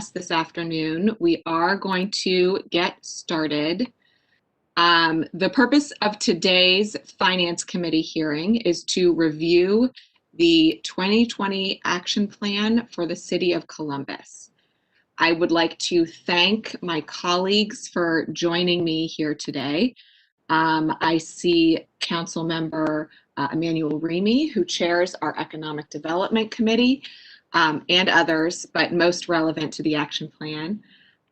this afternoon. We are going to get started. The purpose of today's Finance Committee hearing is to review the 2020 Action Plan for the City of Columbus. I would like to thank my colleagues for joining me here today. I see Council Member Emmanuel Remy, who chairs our Economic Development Committee, and others, but most relevant to the action plan.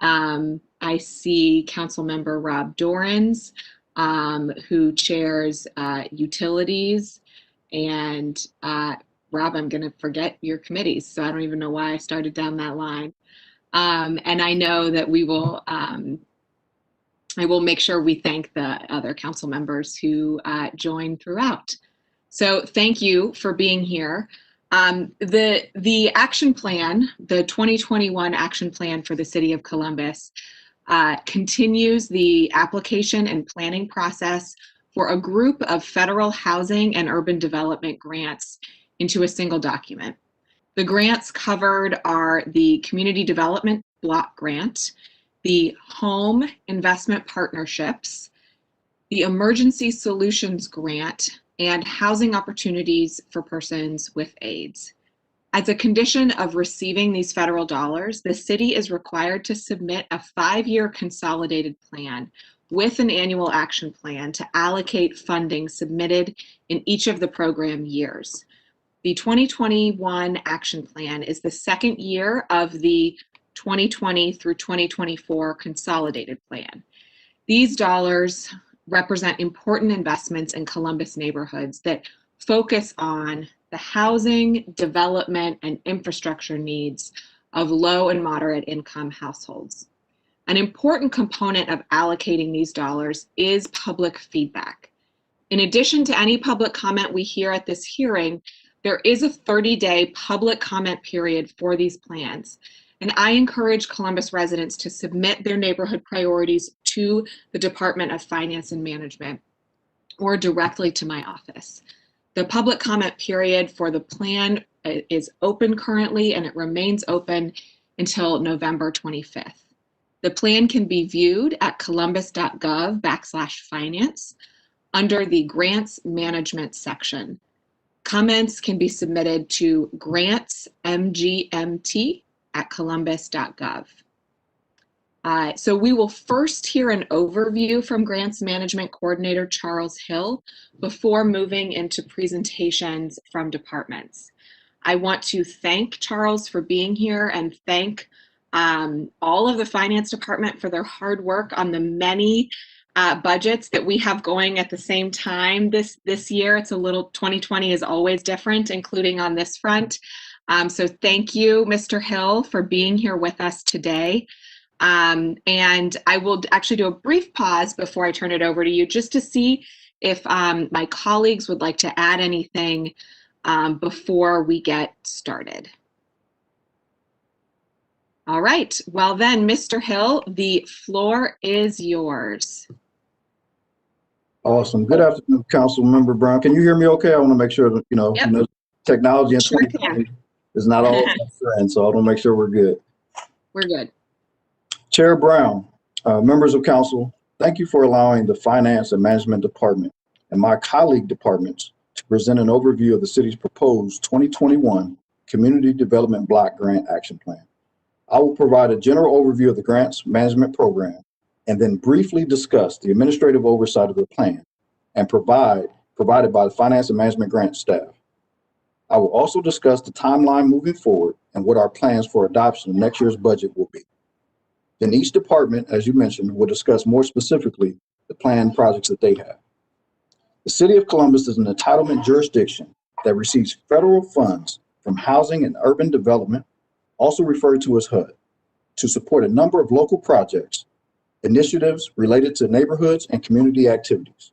I see Council Member Rob Dorans, who chairs Utilities, and Rob, I'm going to forget your committees, so I don't even know why I started down that line. And I know that we will, I will make sure we thank the other council members who join throughout. So thank you for being here. The action plan, the 2021 action plan for the City of Columbus, continues the application and planning process for a group of federal housing and urban development grants into a single document. The grants covered are the Community Development Block Grant, the Home Investment Partnerships, the Emergency Solutions Grant, and Housing Opportunities for Persons with AIDS. As a condition of receiving these federal dollars, the city is required to submit a 5-year consolidated plan with an annual action plan to allocate funding submitted in each of the program years. The 2021 action plan is the second year of the 2020 through 2024 consolidated plan. These dollars represent important investments in Columbus neighborhoods that focus on the housing, development, and infrastructure needs of low and moderate income households. An important component of allocating these dollars is public feedback. In addition to any public comment we hear at this hearing, there is a 30-day public comment period for these plans. And I encourage Columbus residents to submit their neighborhood priorities to the Department of Finance and Management or directly to my office. The public comment period for the plan is open currently, and it remains open until November 25th. The plan can be viewed at columbus.gov/finance under the Grants Management section. Comments can be submitted to grantsmgmt@columbus.gov. So we will first hear an overview from Grants Management Coordinator Charles Hill before moving into presentations from departments. I want to thank Charles for being here and thank all of the Finance Department for their hard work on the many budgets that we have going at the same time this year. It's a little, 2020 is always different, including on this front. So thank you, Mr. Hill, for being here with us today. And I will actually do a brief pause before I turn it over to you just to see if my colleagues would like to add anything before we get started. All right, well then, Mr. Hill, the floor is yours. Awesome. Good afternoon, Council Member Brown. Can you hear me okay? I want to make sure that, yep. Technology in 2020 is not all friends, so I want to make sure we're good. We're good. Chair Brown, members of council, thank you for allowing the Finance and Management Department and my colleague departments to present an overview of the city's proposed 2021 Community Development Block Grant Action Plan. I will provide a general overview of the Grants Management Program and then briefly discuss the administrative oversight of the plan and provided by the Finance and Management Grant staff. I will also discuss the timeline moving forward and what our plans for adoption of next year's budget will be. Then each department, as you mentioned, will discuss more specifically the planned projects that they have. The City of Columbus is an entitlement jurisdiction that receives federal funds from Housing and Urban Development, also referred to as HUD, to support a number of local projects, initiatives related to neighborhoods and community activities.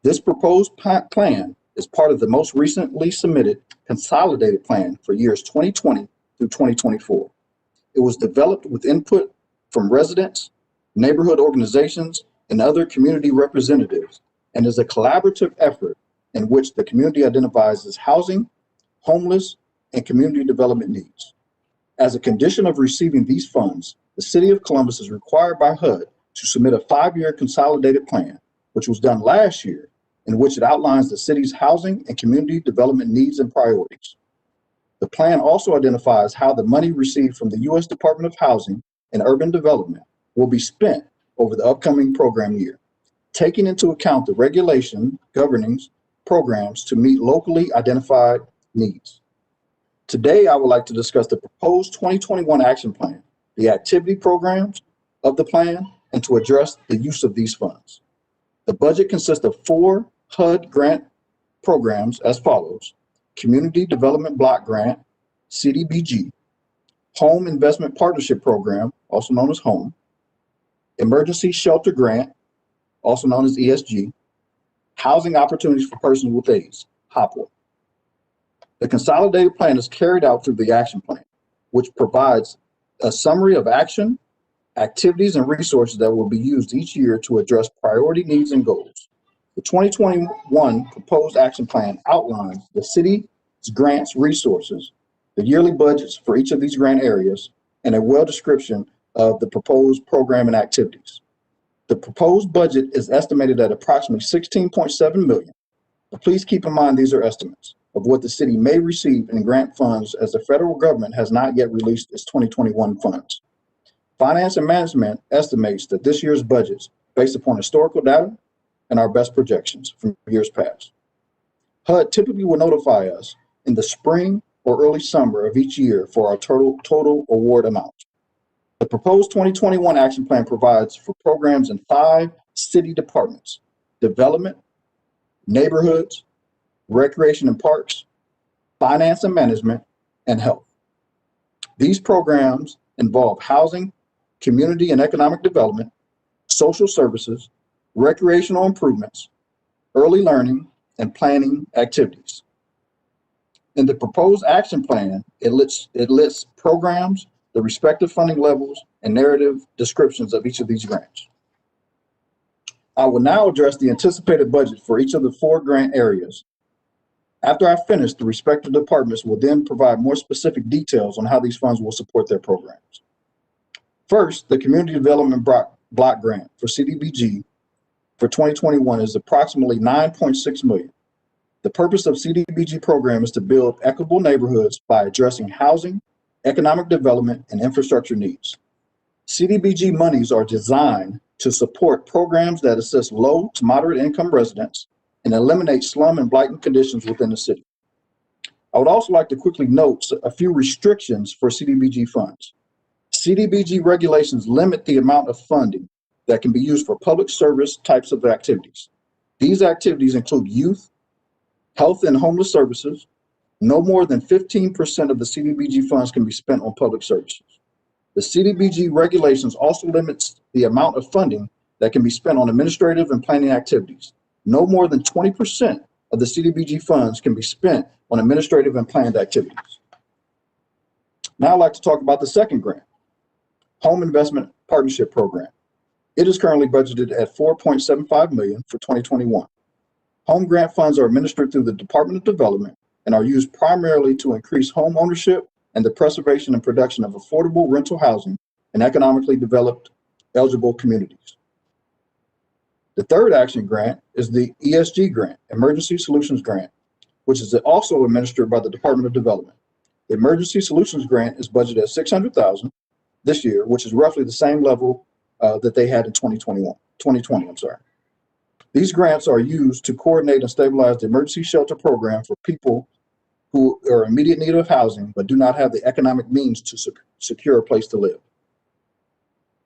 This proposed plan is part of the most recently submitted consolidated plan for years 2020 through 2024. It was developed with input from residents, neighborhood organizations, and other community representatives, and is a collaborative effort in which the community identifies as housing, homeless, and community development needs. As a condition of receiving these funds, the City of Columbus is required by HUD to submit a 5-year consolidated plan, which was done last year, in which it outlines the city's housing and community development needs and priorities. The plan also identifies how the money received from the U.S. Department of Housing and Urban Development will be spent over the upcoming program year, taking into account the regulation governing programs to meet locally identified needs. Today, I would like to discuss the proposed 2021 action plan, the activity programs of the plan, and to address the use of these funds. The budget consists of 4 HUD grant programs as follows: Community Development Block Grant, Cdbg, Home Investment Partnership Program, also known as HOME, Emergency Shelter Grant, also known as ESG, Housing Opportunities for Persons with AIDS, HOPWA. The consolidated plan is carried out through the action plan, which provides a summary of action, activities, and resources that will be used each year to address priority needs and goals. The 2021 proposed action plan outlines the city's grants resources, the yearly budgets for each of these grant areas, and a well description of the proposed program and activities. The proposed budget is estimated at approximately $16.7 million, but please keep in mind these are estimates of what the city may receive in grant funds, as the federal government has not yet released its 2021 funds. Finance and Management estimates that this year's budgets, based upon historical data and our best projections from years past. HUD typically will notify us in the spring or early summer of each year for our total award amount. The proposed 2021 action plan provides for programs in 5 city departments: development, neighborhoods, recreation and parks, finance and management, and health. These programs involve housing, community and economic development, social services, recreational improvements, early learning, and planning activities. In the proposed action plan, it lists programs, the respective funding levels, and narrative descriptions of each of these grants. I will now address the anticipated budget for each of the 4 grant areas. After I finish, the respective departments will then provide more specific details on how these funds will support their programs. First, the Community Development Block Grant for Cdbg for 2021 is approximately $9.6 million. The purpose of Cdbg program is to build equitable neighborhoods by addressing housing, economic development, and infrastructure needs. Cdbg monies are designed to support programs that assist low to moderate income residents and eliminate slum and blighted conditions within the city. I would also like to quickly note a few restrictions for Cdbg funds. Cdbg regulations limit the amount of funding that can be used for public service types of activities. These activities include youth, health and homeless services. No more than 15% of the Cdbg funds can be spent on public services. The Cdbg regulations also limits the amount of funding that can be spent on administrative and planning activities. No more than 20% of the Cdbg funds can be spent on administrative and planned activities. Now I'd like to talk about the second grant, Home Investment Partnership Program. It is currently budgeted at $4.75 million for 2021. Home grant funds are administered through the Department of Development and are used primarily to increase home ownership and the preservation and production of affordable rental housing in economically developed, eligible communities. The third action grant is the ESG grant, Emergency Solutions Grant, which is also administered by the Department of Development. The Emergency Solutions Grant is budgeted at $600,000 this year, which is roughly the same level that they had in 2020. These grants are used to coordinate and stabilize the emergency shelter program for people who are in immediate need of housing but do not have the economic means to secure a place to live.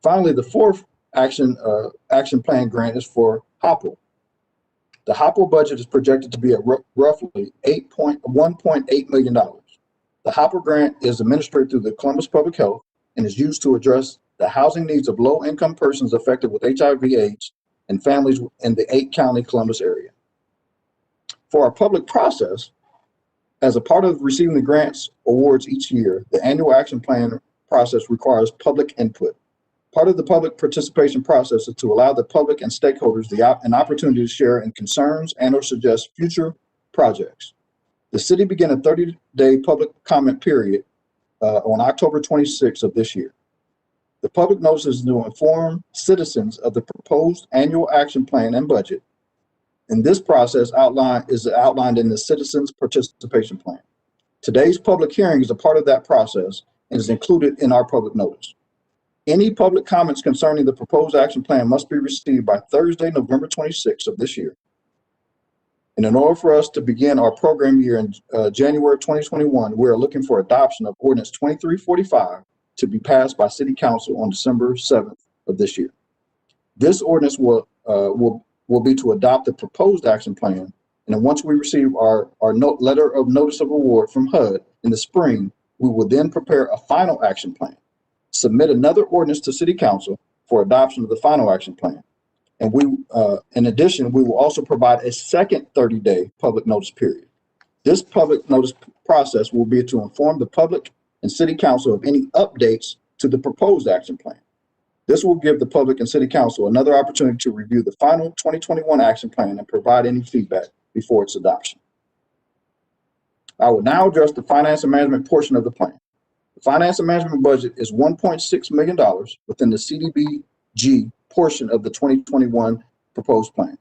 Finally, the fourth action plan grant is for HOPWA. The HOPWA budget is projected to be at roughly $1.8 million. The HOPWA grant is administered through the Columbus Public Health and is used to address the housing needs of low-income persons affected with HIV/AIDS and families in the 8-county Columbus area. For our public process, as a part of receiving the grants awards each year, the annual action plan process requires public input. Part of the public participation process is to allow the public and stakeholders an opportunity to share in concerns and/or suggest future projects. The city began a 30-day public comment period on October 26th of this year. The public notice is to inform citizens of the proposed annual action plan and budget. And this process is outlined in the Citizens Participation Plan. Today's public hearing is a part of that process and is included in our public notice. Any public comments concerning the proposed action plan must be received by Thursday, November 26th of this year. And in order for us to begin our program year in January 2021, we are looking for adoption of Ordinance 2345 to be passed by City Council on December 7th of this year. This ordinance will be to adopt the proposed action plan. And then once we receive our letter of notice of award from HUD in the spring, we will then prepare a final action plan, submit another ordinance to City Council for adoption of the final action plan. And in addition, we will also provide a second 30-day public notice period. This public notice process will be to inform the public and City Council of any updates to the proposed action plan. This will give the public and City Council another opportunity to review the final 2021 action plan and provide any feedback before its adoption. I will now address the finance and management portion of the plan. The finance and management budget is $1.6 million within the Cdbg portion of the 2021 proposed plan.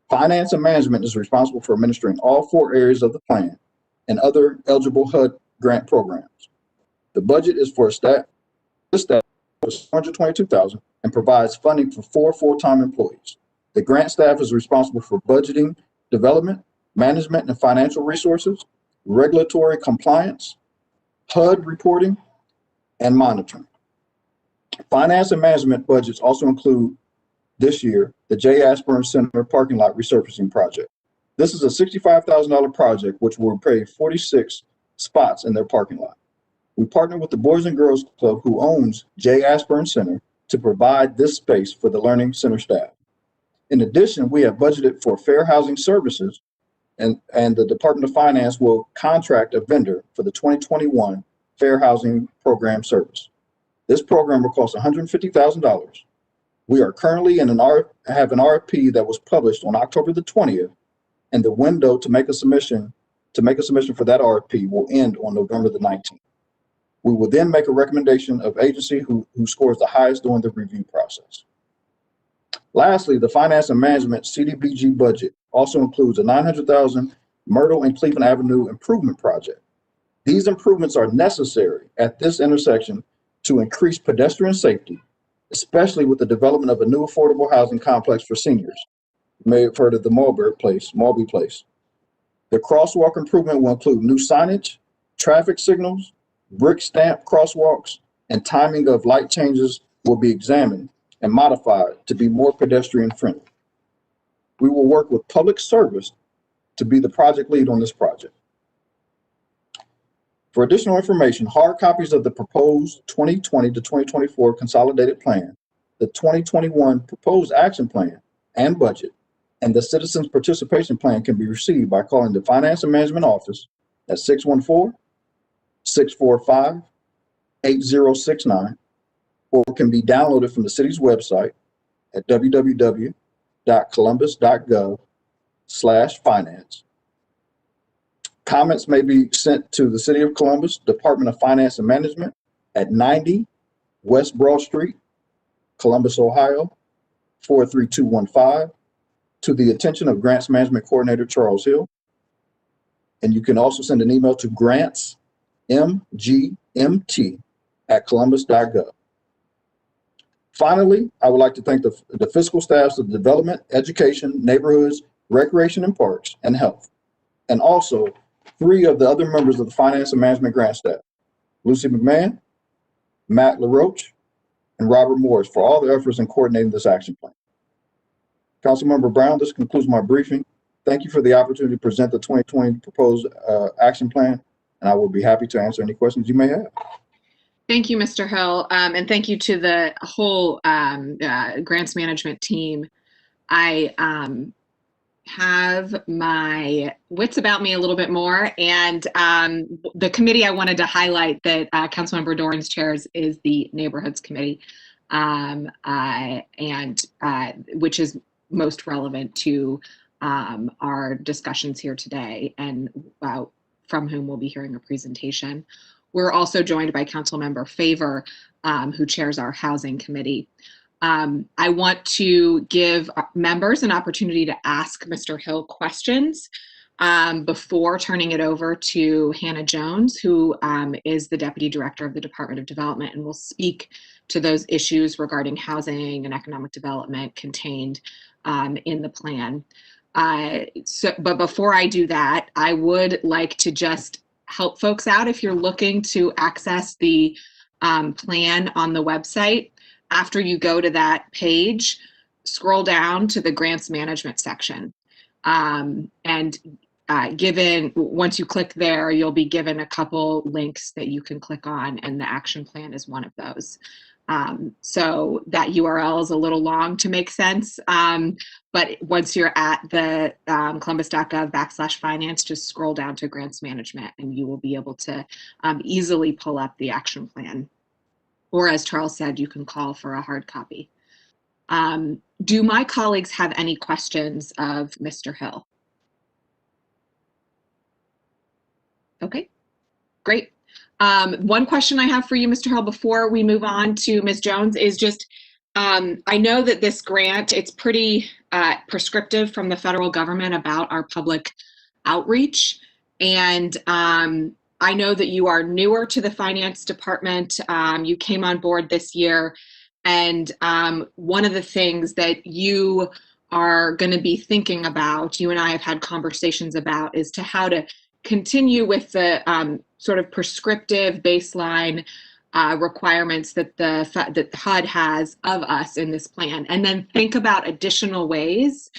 Finance and management is responsible for administering all 4 areas of the plan and other eligible HUD grant programs. The budget is for this staff is $422,000 and provides funding for 4 full-time employees. The grant staff is responsible for budgeting, development, management and financial resources, regulatory compliance, HUD reporting, and monitoring. Finance and management budgets also include this year the J. Ashburn Center parking lot resurfacing project. This is a $65,000 project which will create 46 spots in their parking lot. We partner with the Boys and Girls Club, who owns J. Ashburn Center, to provide this space for the Learning Center staff. In addition, we have budgeted for fair housing services, and the Department of Finance will contract a vendor for the 2021 Fair Housing Program service. This program will cost $150,000. We are currently have an RFP that was published on October the 20th, and the window to make a submission for that RFP will end on November the 19th. We will then make a recommendation of agency who scores the highest during the review process. Lastly, the finance and management Cdbg budget also includes a $900,000 Myrtle and Cleveland Avenue improvement project. These improvements are necessary at this intersection to increase pedestrian safety, especially with the development of a new affordable housing complex for seniors. You may have heard of the Mulby Place. The crosswalk improvement will include new signage, traffic signals, brick stamp crosswalks, and timing of light changes will be examined and modified to be more pedestrian friendly. We will work with Public Service to be the project lead on this project. For additional information, hard copies of the proposed 2020 to 2024 consolidated plan, the 2021 proposed action plan and budget, and the Citizens Participation Plan can be received by calling the Finance and Management Office at 614-645-8069, or can be downloaded from the city's website at www.columbus.gov/finance. Comments may be sent to the City of Columbus Department of Finance and Management at 90 West Broad Street, Columbus, Ohio, 43215, to the attention of Grants Management Coordinator Charles Hill. And you can also send an email to grantsmgmt@columbus.gov. Finally, I would like to thank the fiscal staffs of Development, Education, Neighborhoods, Recreation and Parks, and Health, and also 3 of the other members of the Finance and Management grant staff, Lucy McMahon, Matt LaRoche, and Robert Morris, for all their efforts in coordinating this action plan. Councilmember Brown, this concludes my briefing. Thank you for the opportunity to present the 2020 proposed action plan, and I will be happy to answer any questions you may have. Thank you, Mr. Hill, and thank you to the whole grants management team. I have my wits about me a little bit more, and the committee I wanted to highlight that Councilmember Doran's chairs is the Neighborhoods Committee, and which is most relevant to our discussions here today, and from whom we'll be hearing a presentation. we're also joined by Councilmember Favor, who chairs our Housing Committee. I want to give members an opportunity to ask Mr. Hill questions before turning it over to Hannah Jones, who is the Deputy Director of the Department of Development, and will speak to those issues regarding housing and economic development contained in the plan. But before I do that, I would like to just help folks out. If you're looking to access the plan on the website, after you go to that page, scroll down to the grants management section. Once you click there, you'll be given a couple links that you can click on, and the action plan is one of those. So that URL is a little long to make sense, but once you're at the columbus.gov/finance, just scroll down to grants management and you will be able to easily pull up the action plan. Or as Charles said, you can call for a hard copy. Do my colleagues have any questions of Mr. Hill? Okay, great. One question I have for you, Mr. Hill, before we move on to Ms. Jones is just, I know that this grant, it's pretty prescriptive from the federal government about our public outreach. And I know that you are newer to the finance department. You came on board this year. And one of the things that you are going to be thinking about, you and I have had conversations about, is to how to continue with the sort of prescriptive baseline requirements that that HUD has of us in this plan, and then think about additional ways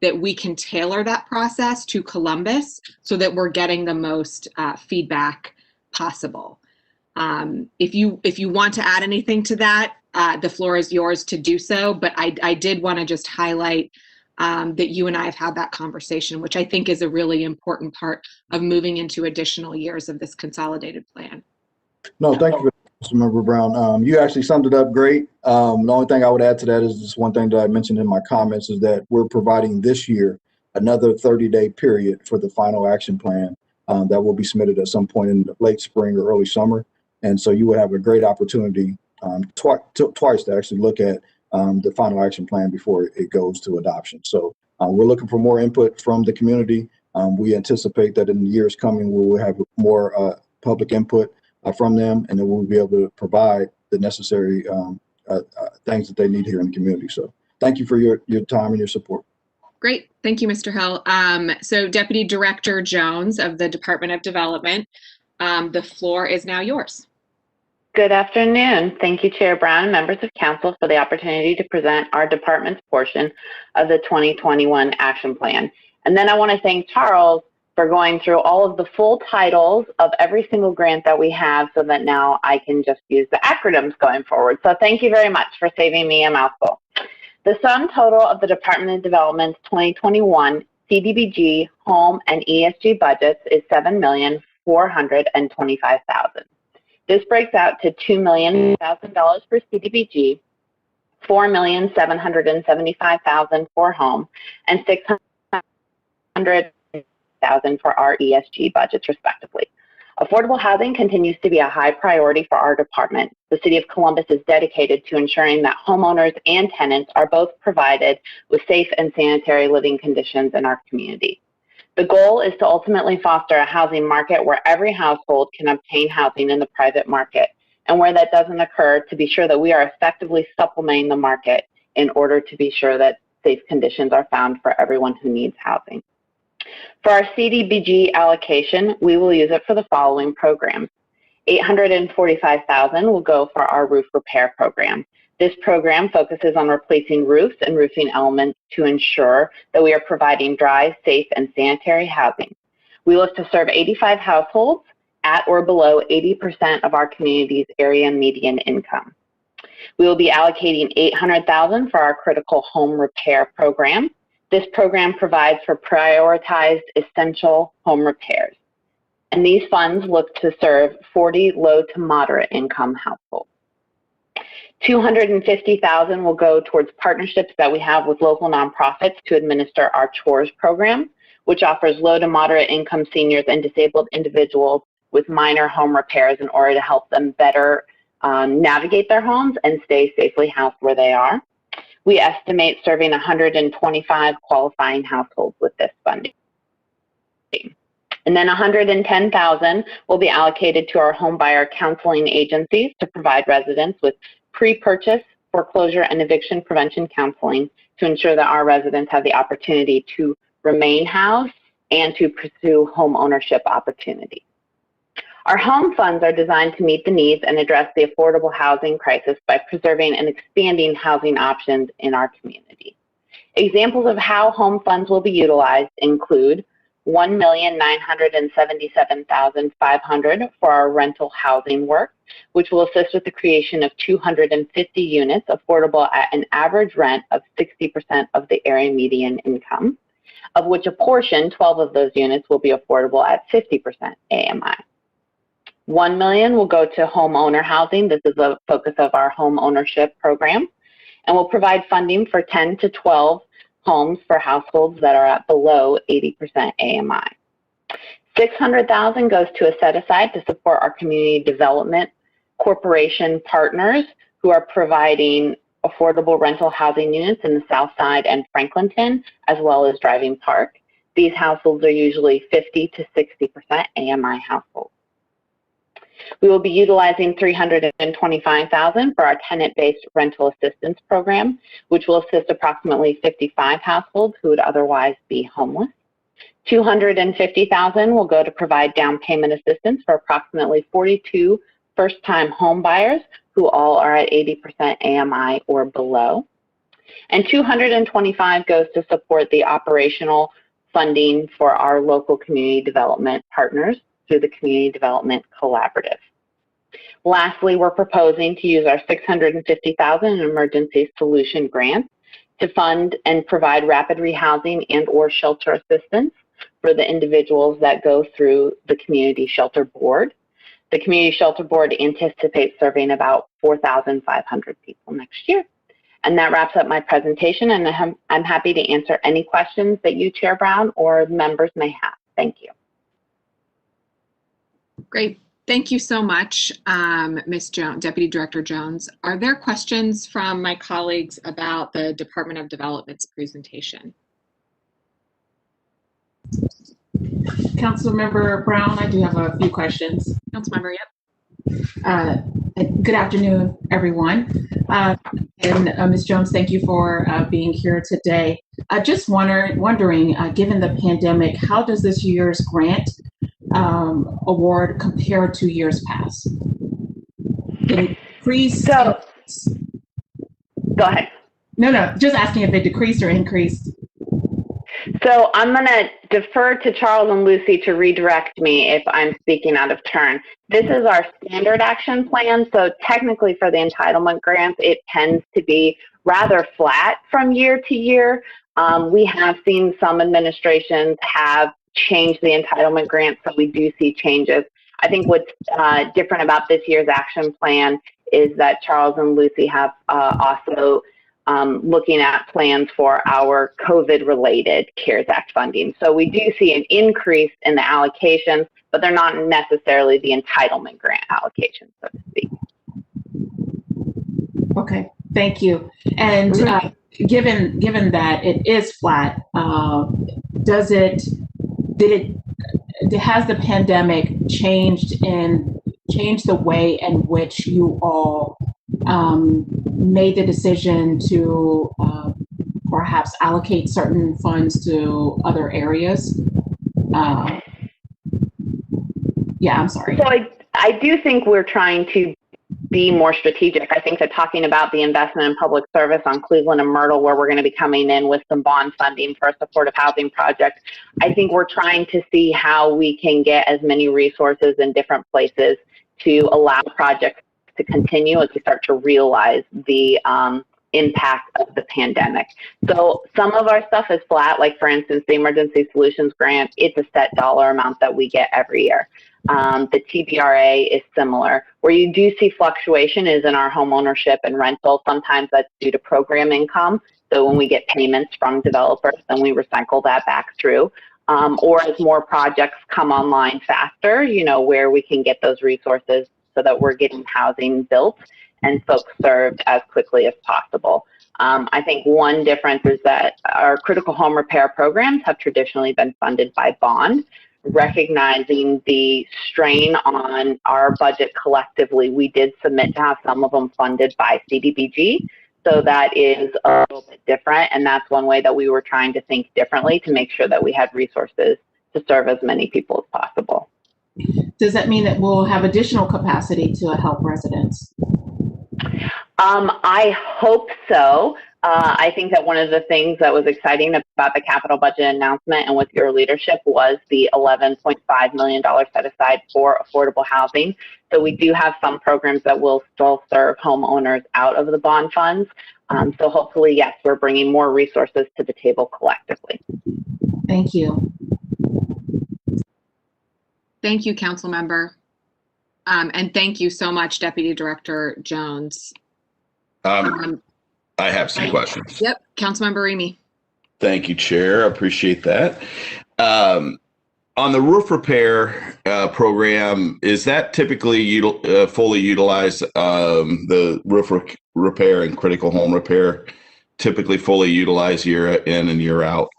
that we can tailor that process to Columbus so that we're getting the most feedback possible. If you want to add anything to that, the floor is yours to do so, but I did want to just highlight that you and I have had that conversation, which I think is a really important part of moving into additional years of this consolidated plan. No, thank you, Councilmember Brown. You actually summed it up great. The only thing I would add to that is just one thing that I mentioned in my comments is that we're providing this year another 30-day period for the final action plan that will be submitted at some point in the late spring or early summer. And so you will have a great opportunity twice to actually look at the final action plan before it goes to adoption. So we're looking for more input from the community. We anticipate that in the years coming, we will have more public input from them, and then we'll be able to provide the necessary things that they need here in the community. So thank you for your time and your support. Great. Thank you, Mr. Hill. So Deputy Director Jones of the Department of Development, the floor is now yours. Good afternoon. Thank you, Chair Brown and members of Council, for the opportunity to present our department's portion of the 2021 action plan. And then I want to thank Charles for going through all of the full titles of every single grant that we have so that now I can just use the acronyms going forward. So thank you very much for saving me a mouthful. The sum total of the Department of Development's 2021 Cdbg, home, and ESG budgets is $7,425,000. This breaks out to $2 million for Cdbg, $4,775,000 for home, and $600,000 for our ESG budgets, respectively. Affordable housing continues to be a high priority for our department. The City of Columbus is dedicated to ensuring that homeowners and tenants are both provided with safe and sanitary living conditions in our community. The goal is to ultimately foster a housing market where every household can obtain housing in the private market, and where that doesn't occur, to be sure that we are effectively supplementing the market in order to be sure that safe conditions are found for everyone who needs housing. For our Cdbg allocation, we will use it for the following programs. $845,000 will go for our roof repair program. This program focuses on replacing roofs and roofing elements to ensure that we are providing dry, safe, and sanitary housing. We look to serve 85 households at or below 80% of our community's area median income. We will be allocating $800,000 for our critical home repair program. This program provides for prioritized essential home repairs. And these funds look to serve 40 low to moderate income households. $250,000 will go towards partnerships that we have with local nonprofits to administer our chores program, which offers low to moderate income seniors and disabled individuals with minor home repairs in order to help them better navigate their homes and stay safely housed where they are. We estimate serving 125 qualifying households with this funding. And then $110,000 will be allocated to our home buyer counseling agencies to provide residents with pre-purchase, foreclosure, and eviction prevention counseling to ensure that our residents have the opportunity to remain housed and to pursue home ownership opportunities. Our home funds are designed to meet the needs and address the affordable housing crisis by preserving and expanding housing options in our community. Examples of how home funds will be utilized include $1,977,500 for our rental housing work, which will assist with the creation of 250 units affordable at an average rent of 60% of the area median income, of which a portion, 12 of those units, will be affordable at 50% AMI. $1 million will go to homeowner housing. This is the focus of our home ownership program, and will provide funding for 10 to 12 homes for households that are at below 80% AMI. $600,000 goes to a set aside to support our community development corporation partners who are providing affordable rental housing units in the South Side and Franklinton, as well as Driving Park. These households are usually 50 to 60% AMI households. We will be utilizing $325,000 for our tenant-based rental assistance program, which will assist approximately 55 households who would otherwise be homeless. $250,000 will go to provide down payment assistance for approximately 42 first-time home buyers who all are at 80% AMI or below. And $225,000 goes to support the operational funding for our local community development partners through the Community Development Collaborative. Lastly, we're proposing to use our $650,000 in emergency solution grant to fund and provide rapid rehousing and or shelter assistance for the individuals that go through the Community Shelter Board. The Community Shelter Board anticipates serving about 4,500 people next year. And that wraps up my presentation, and I'm happy to answer any questions that you, Chair Brown, or members may have. Thank you. Great. Thank you so much, Ms. Jones, Deputy Director Jones. Are there questions from my colleagues about the Department of Development's presentation? Councilmember Brown, I do have a few questions. Councilmember, yep. Good afternoon, everyone. Ms. Jones, thank you for being here today. Just wondering, given the pandemic, how does this year's grant award compare to years past? Decreased? Go ahead. No, just asking if it decreased or increased. So I'm going to defer to Charles and Lucy to redirect me if I'm speaking out of turn. This is our standard action plan. So technically for the entitlement grants, it tends to be rather flat from year to year. We have seen some administrations have changed the entitlement grants, so we do see changes. I think what's different about this year's action plan is that Charles and Lucy have also looking at plans for our COVID-related CARES Act funding. So we do see an increase in the allocations, but they're not necessarily the entitlement grant allocations, so to speak. Okay, thank you. And given that it is flat, has the pandemic changed the way in which you all made the decision to perhaps allocate certain funds to other areas? Yeah, I'm sorry. So I do think we're trying to be more strategic. I think that talking about the investment in public service on Cleveland and Myrtle, where we're going to be coming in with some bond funding for a supportive housing project, I think we're trying to see how we can get as many resources in different places to allow projects to continue as we start to realize the impact of the pandemic. So some of our stuff is flat, like for instance, the Emergency Solutions Grant, it's a set dollar amount that we get every year. The TBRA is similar. Where you do see fluctuation is in our home ownership and rental. Sometimes that's due to program income. So when we get payments from developers, then we recycle that back through. or as more projects come online faster, where we can get those resources so that we're getting housing built and folks served as quickly as possible. I think one difference is that our critical home repair programs have traditionally been funded by bond. Recognizing the strain on our budget collectively, we did submit to have some of them funded by Cdbg. So that is a little bit different, and that's one way that we were trying to think differently to make sure that we had resources to serve as many people as possible. Does that mean that we'll have additional capacity to help residents? I hope so. I think that one of the things that was exciting about the capital budget announcement and with your leadership was the $11.5 million set aside for affordable housing. So we do have some programs that will still serve homeowners out of the bond funds. So hopefully, yes, we're bringing more resources to the table collectively. Thank you. Thank you, Council Member. And thank you so much, Deputy Director Jones. I have some questions. Yep, Councilmember Remy. Thank you, Chair. I appreciate that. On the roof repair program, is that typically fully utilized? The roof repair and critical home repair typically fully utilized year in and year out?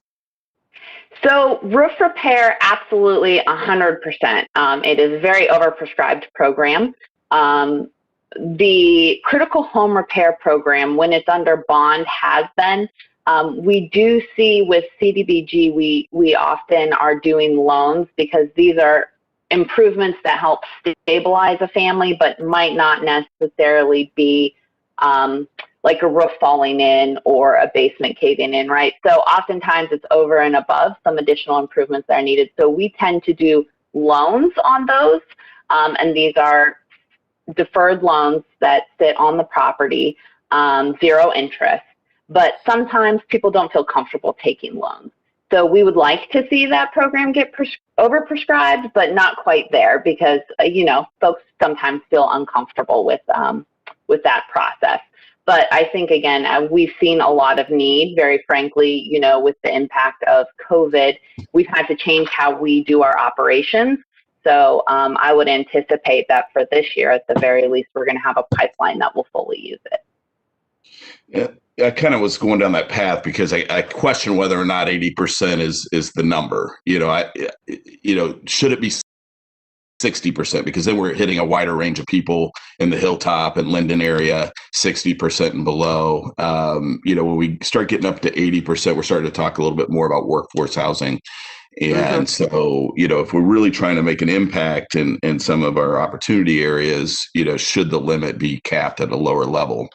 So roof repair, absolutely 100%. It is a very overprescribed program. The critical home repair program, when it's under bond, has been. We do see with Cdbg, we often are doing loans because these are improvements that help stabilize a family, but might not necessarily be like a roof falling in or a basement caving in, right? So oftentimes it's over and above some additional improvements that are needed. So we tend to do loans on those, and these are deferred loans that sit on the property, 0 interest. But sometimes people don't feel comfortable taking loans. So we would like to see that program get overprescribed, but not quite there because, folks sometimes feel uncomfortable with that process. But I think, again, we've seen a lot of need, very frankly, with the impact of COVID, we've had to change how we do our operations. So I would anticipate that for this year, at the very least, we're going to have a pipeline that will fully use it. Yeah, I kind of was going down that path because I question whether or not 80% is the number. Should it be 60%? Because then we're hitting a wider range of people in the Hilltop and Linden area, 60% and below. When we start getting up to 80%, we're starting to talk a little bit more about workforce housing. And so, if we're really trying to make an impact in some of our opportunity areas, should the limit be capped at a lower level?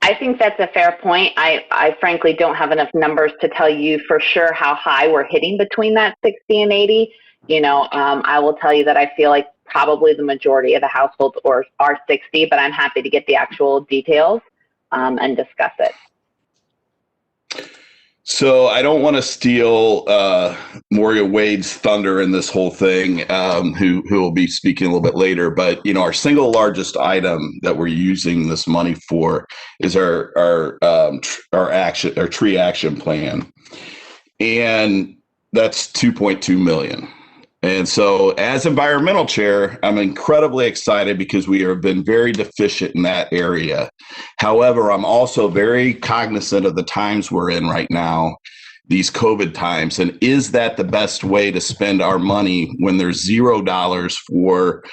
I think that's a fair point. I frankly don't have enough numbers to tell you for sure how high we're hitting between that 60 and 80. I will tell you that I feel like probably the majority of the households are 60, but I'm happy to get the actual details and discuss it. So I don't want to steal Moria Wade's thunder in this whole thing, who will be speaking a little bit later. But our single largest item that we're using this money for is our tree action plan, and that's $2.2 million. And so as environmental chair, I'm incredibly excited because we have been very deficient in that area. However, I'm also very cognizant of the times we're in right now, these COVID times. And is that the best way to spend our money when there's $0 for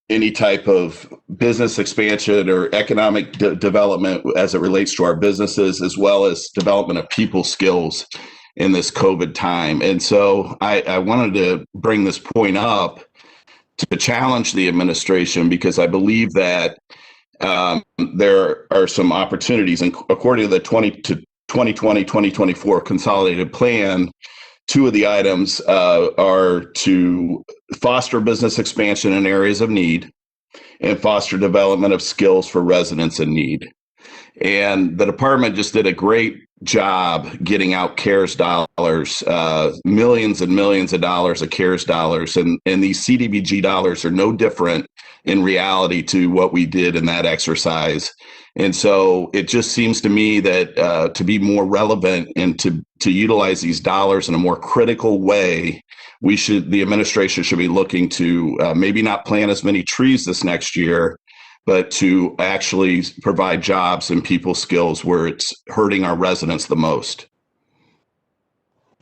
any type of business expansion or economic development as it relates to our businesses, as well as development of people skills in this COVID time? And so I wanted to bring this point up to challenge the administration, because I believe that there are some opportunities. And according to the 2020-2024 consolidated plan, 2 of the items are to foster business expansion in areas of need and foster development of skills for residents in need. And the department just did a great job getting out CARES dollars, millions and millions of dollars of CARES dollars. And these Cdbg dollars are no different in reality to what we did in that exercise. And so it just seems to me that to be more relevant and to utilize these dollars in a more critical way, the administration should be looking to maybe not plant as many trees this next year, but to actually provide jobs and people skills where it's hurting our residents the most.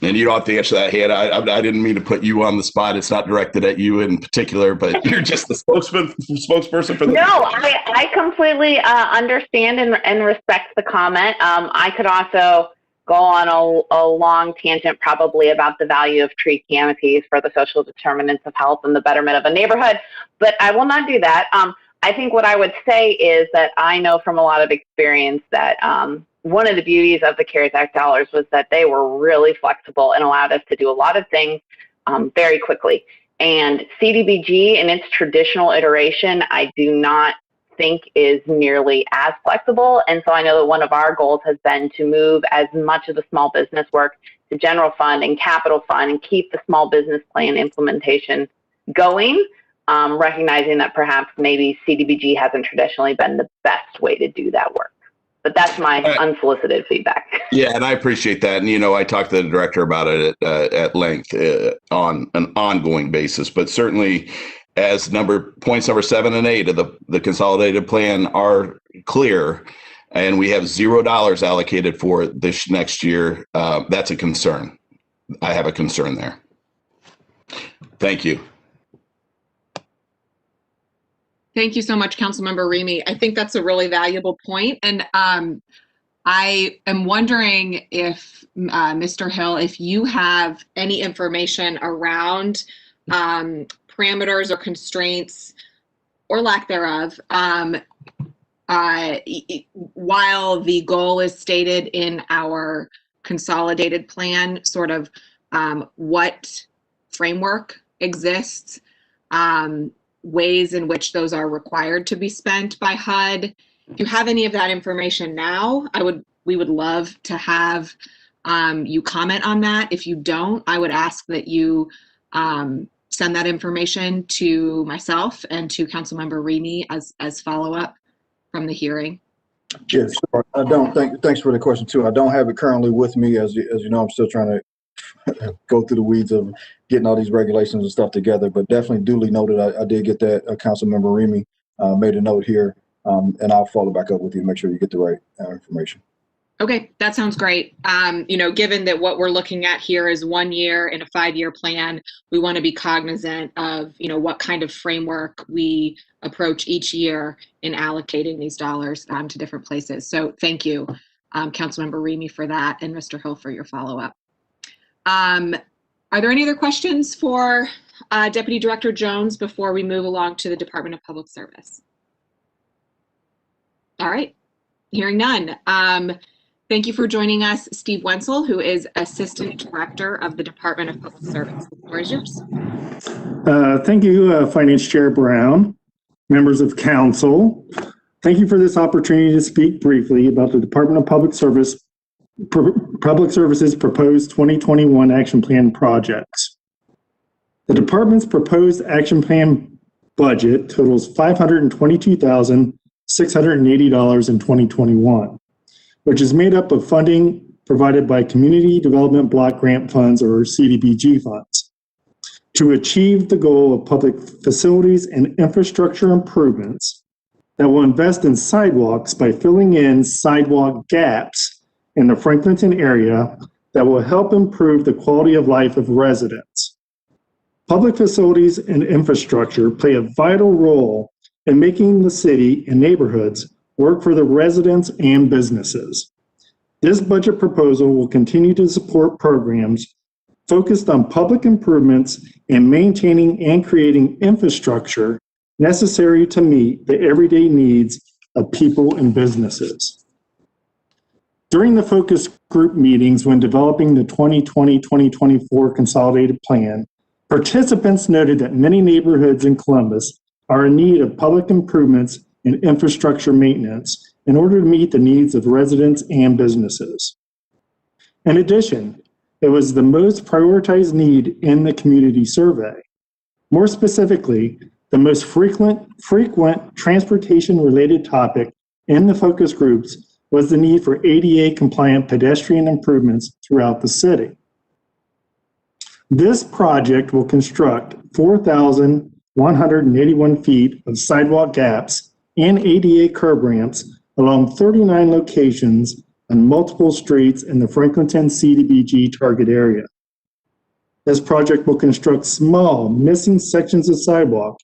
And you don't have to answer that, Hannah. I didn't mean to put you on the spot. It's not directed at you in particular, but you're just the spokesperson for the. No, I completely understand and respect the comment. I could also go on a long tangent probably about the value of tree canopies for the social determinants of health and the betterment of a neighborhood, but I will not do that. I think what I would say is that I know from a lot of experience that one of the beauties of the CARES Act dollars was that they were really flexible and allowed us to do a lot of things very quickly. And Cdbg in its traditional iteration, I do not think is nearly as flexible. And so I know that one of our goals has been to move as much of the small business work to general fund and capital fund and keep the small business plan implementation going. Recognizing that perhaps maybe Cdbg hasn't traditionally been the best way to do that work. But that's my unsolicited feedback. Yeah, and I appreciate that. And, I talked to the director about it at length on an ongoing basis. But certainly as points number 7 and 8 of the consolidated plan are clear, and we have $0 allocated for it this next year, that's a concern. I have a concern there. Thank you. Thank you so much, Councilmember Remy. I think that's a really valuable point. And I am wondering if, Mr. Hill, if you have any information around parameters or constraints or lack thereof, while the goal is stated in our consolidated plan, sort of what framework exists, ways in which those are required to be spent by HUD. If you have any of that information now, we would love to have you comment on that. If you don't, I would ask that you send that information to myself and to Councilmember Remy as follow-up from the hearing. Yes, sure. I don't. Thanks for the question too. I don't have it currently with me, as you know. I'm still trying to go through the weeds of getting all these regulations and stuff together, but definitely duly noted. I did get that. Councilmember Remy made a note here, and I'll follow back up with you, make sure you get the right information. Okay, that sounds great. Given that what we're looking at here is 1 year in a 5-year plan, we want to be cognizant of, what kind of framework we approach each year in allocating these dollars to different places. So thank you, Councilmember Remy, for that, and Mr. Hill for your follow-up. Are there any other questions for Deputy Director Jones before we move along to the Department of Public Service? All right, hearing none. Thank you for joining us, Steve Wenzel, who is Assistant Director of the Department of Public Service. The floor is yours. Thank you, Finance Chair Brown, members of Council. Thank you for this opportunity to speak briefly about the Department of Public Service's proposed 2021 Action Plan projects. The Department's proposed Action Plan budget totals $522,680 in 2021. Which is made up of funding provided by Community Development Block Grant Funds, or Cdbg funds, to achieve the goal of public facilities and infrastructure improvements that will invest in sidewalks by filling in sidewalk gaps in the Franklinton area that will help improve the quality of life of residents. Public facilities and infrastructure play a vital role in making the city and neighborhoods work for the residents and businesses. This budget proposal will continue to support programs focused on public improvements and maintaining and creating infrastructure necessary to meet the everyday needs of people and businesses. During the focus group meetings when developing the 2020-2024 consolidated plan, participants noted that many neighborhoods in Columbus are in need of public improvements and infrastructure maintenance in order to meet the needs of residents and businesses. In addition, it was the most prioritized need in the community survey. More specifically, the most frequent transportation-related topic in the focus groups was the need for ADA-compliant pedestrian improvements throughout the city. This project will construct 4,181 feet of sidewalk gaps and ADA curb ramps along 39 locations on multiple streets in the Franklinton Cdbg target area. This project will construct small, missing sections of sidewalk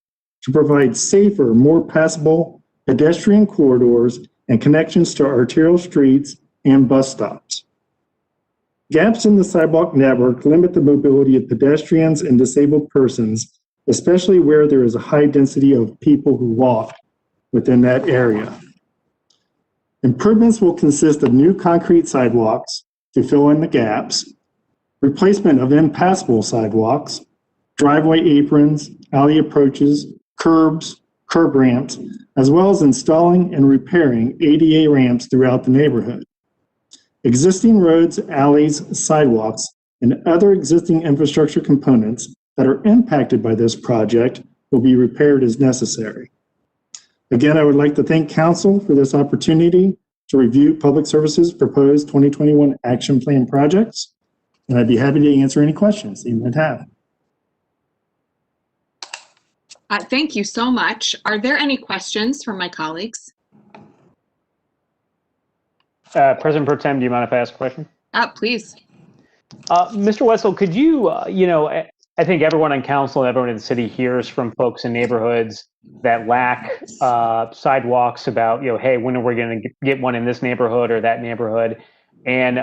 to provide safer, more passable pedestrian corridors and connections to arterial streets and bus stops. Gaps in the sidewalk network limit the mobility of pedestrians and disabled persons, especially where there is a high density of people who walk within that area. Improvements will consist of new concrete sidewalks to fill in the gaps, replacement of impassable sidewalks, driveway aprons, alley approaches, curbs, curb ramps, as well as installing and repairing ADA ramps throughout the neighborhood. Existing roads, alleys, sidewalks, and other existing infrastructure components that are impacted by this project will be repaired as necessary. Again, I would like to thank Council for this opportunity to review Public Services proposed 2021 action plan projects, and I'd be happy to answer any questions that you might have. Thank you so much. Are there any questions from my colleagues? President Pro Tem, do you mind if I ask a question? Please. Mr. Wetzel, could you, I think everyone on council and everyone in the city hears from folks in neighborhoods that lack sidewalks about, hey, when are we going to get one in this neighborhood or that neighborhood? And,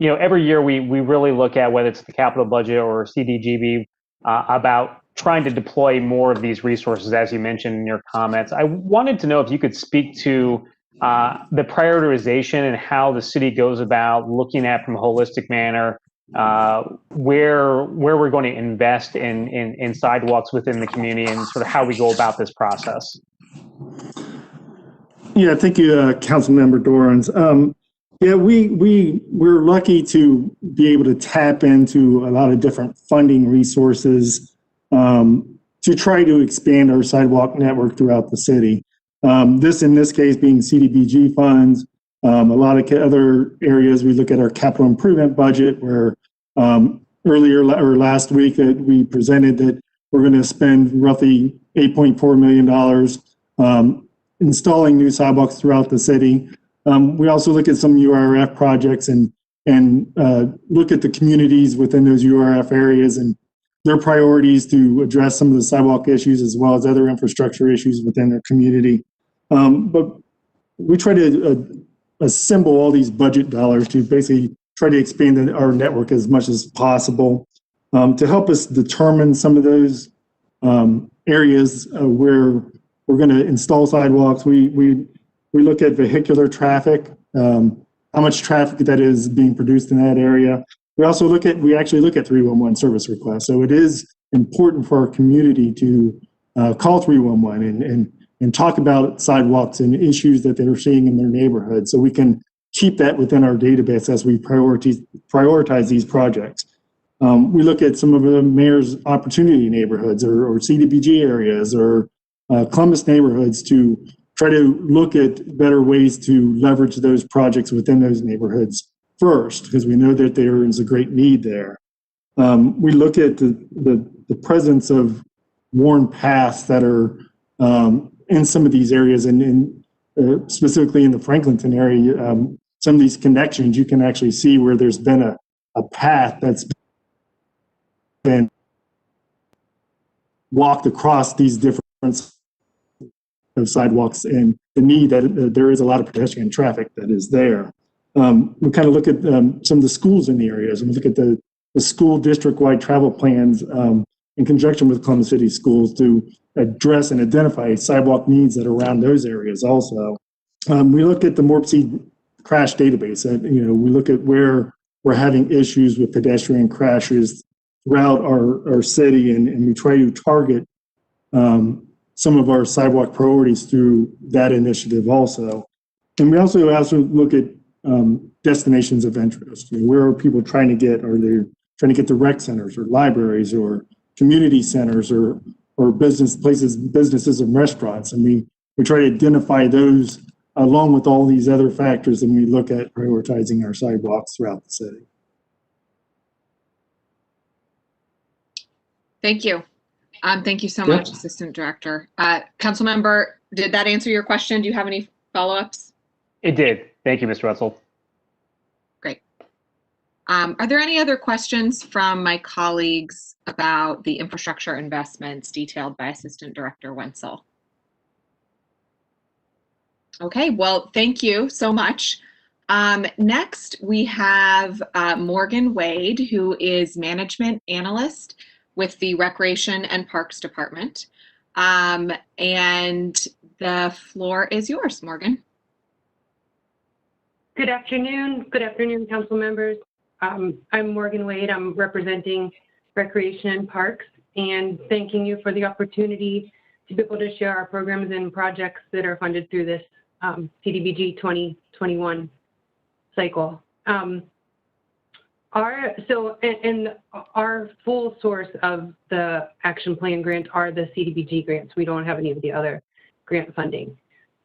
every year we really look at whether it's the capital budget or Cdbg about trying to deploy more of these resources, as you mentioned in your comments. I wanted to know if you could speak to the prioritization and how the city goes about looking at from a holistic manner where we're going to invest in sidewalks within the community and sort of how we go about this process. Yeah, thank you, Councilmember Dorans. Yeah, we're lucky to be able to tap into a lot of different funding resources to try to expand our sidewalk network throughout the city. In this case, being Cdbg funds, a lot of other areas. We look at our capital improvement budget, where earlier or last week that we presented that we're going to spend roughly $8.4 million installing new sidewalks throughout the city. We also look at some URF projects and look at the communities within those URF areas and their priorities to address some of the sidewalk issues as well as other infrastructure issues within their community. But we try to assemble all these budget dollars to basically try to expand our network as much as possible to help us determine some of those areas where we're going to install sidewalks. We look at vehicular traffic, how much traffic that is being produced in that area. We actually look at 311 service requests. So it is important for our community to call 311 and talk about sidewalks and issues that they're seeing in their neighborhood, so we can keep that within our database as we prioritize these projects. We look at some of the mayor's opportunity neighborhoods or Cdbg areas or Columbus neighborhoods to try to look at better ways to leverage those projects within those neighborhoods first, because we know that there is a great need there. We look at the presence of worn paths that are in some of these areas, and specifically in the Franklinton area, some of these connections, you can actually see where there's been a path that's been walked across these different sidewalks, and the need that there is a lot of pedestrian traffic that is there. We kind of look at some of the schools in the areas, and we look at the school district-wide travel plans in conjunction with Columbus City Schools to address and identify sidewalk needs that are around those areas also. We look at the MORPC crash database, and we look at where we're having issues with pedestrian crashes throughout our city, and we try to target some of our sidewalk priorities through that initiative also. And we also look at destinations of interest. Where are people trying to get? Are they trying to get to rec centers or libraries or community centers or businesses and restaurants? And we try to identify those along with all these other factors, and we look at prioritizing our sidewalks throughout the city. Thank you. Thank you so much, Assistant Director. Councilmember, did that answer your question? Do you have any follow-ups? It did. Thank you, Mr. Wetzel. Great. Are there any other questions from my colleagues about the infrastructure investments detailed by Assistant Director Wenzel? Okay, well, thank you so much. Next, we have Morgan Wade, who is Management Analyst with the Recreation and Parks Department. And the floor is yours, Morgan. Good afternoon. Good afternoon, council members. I'm Morgan Wade. I'm representing Recreation and Parks, and thanking you for the opportunity to be able to share our programs and projects that are funded through this Cdbg 2021 cycle. Our full source of the action plan grant are the Cdbg grants. We don't have any of the other grant funding.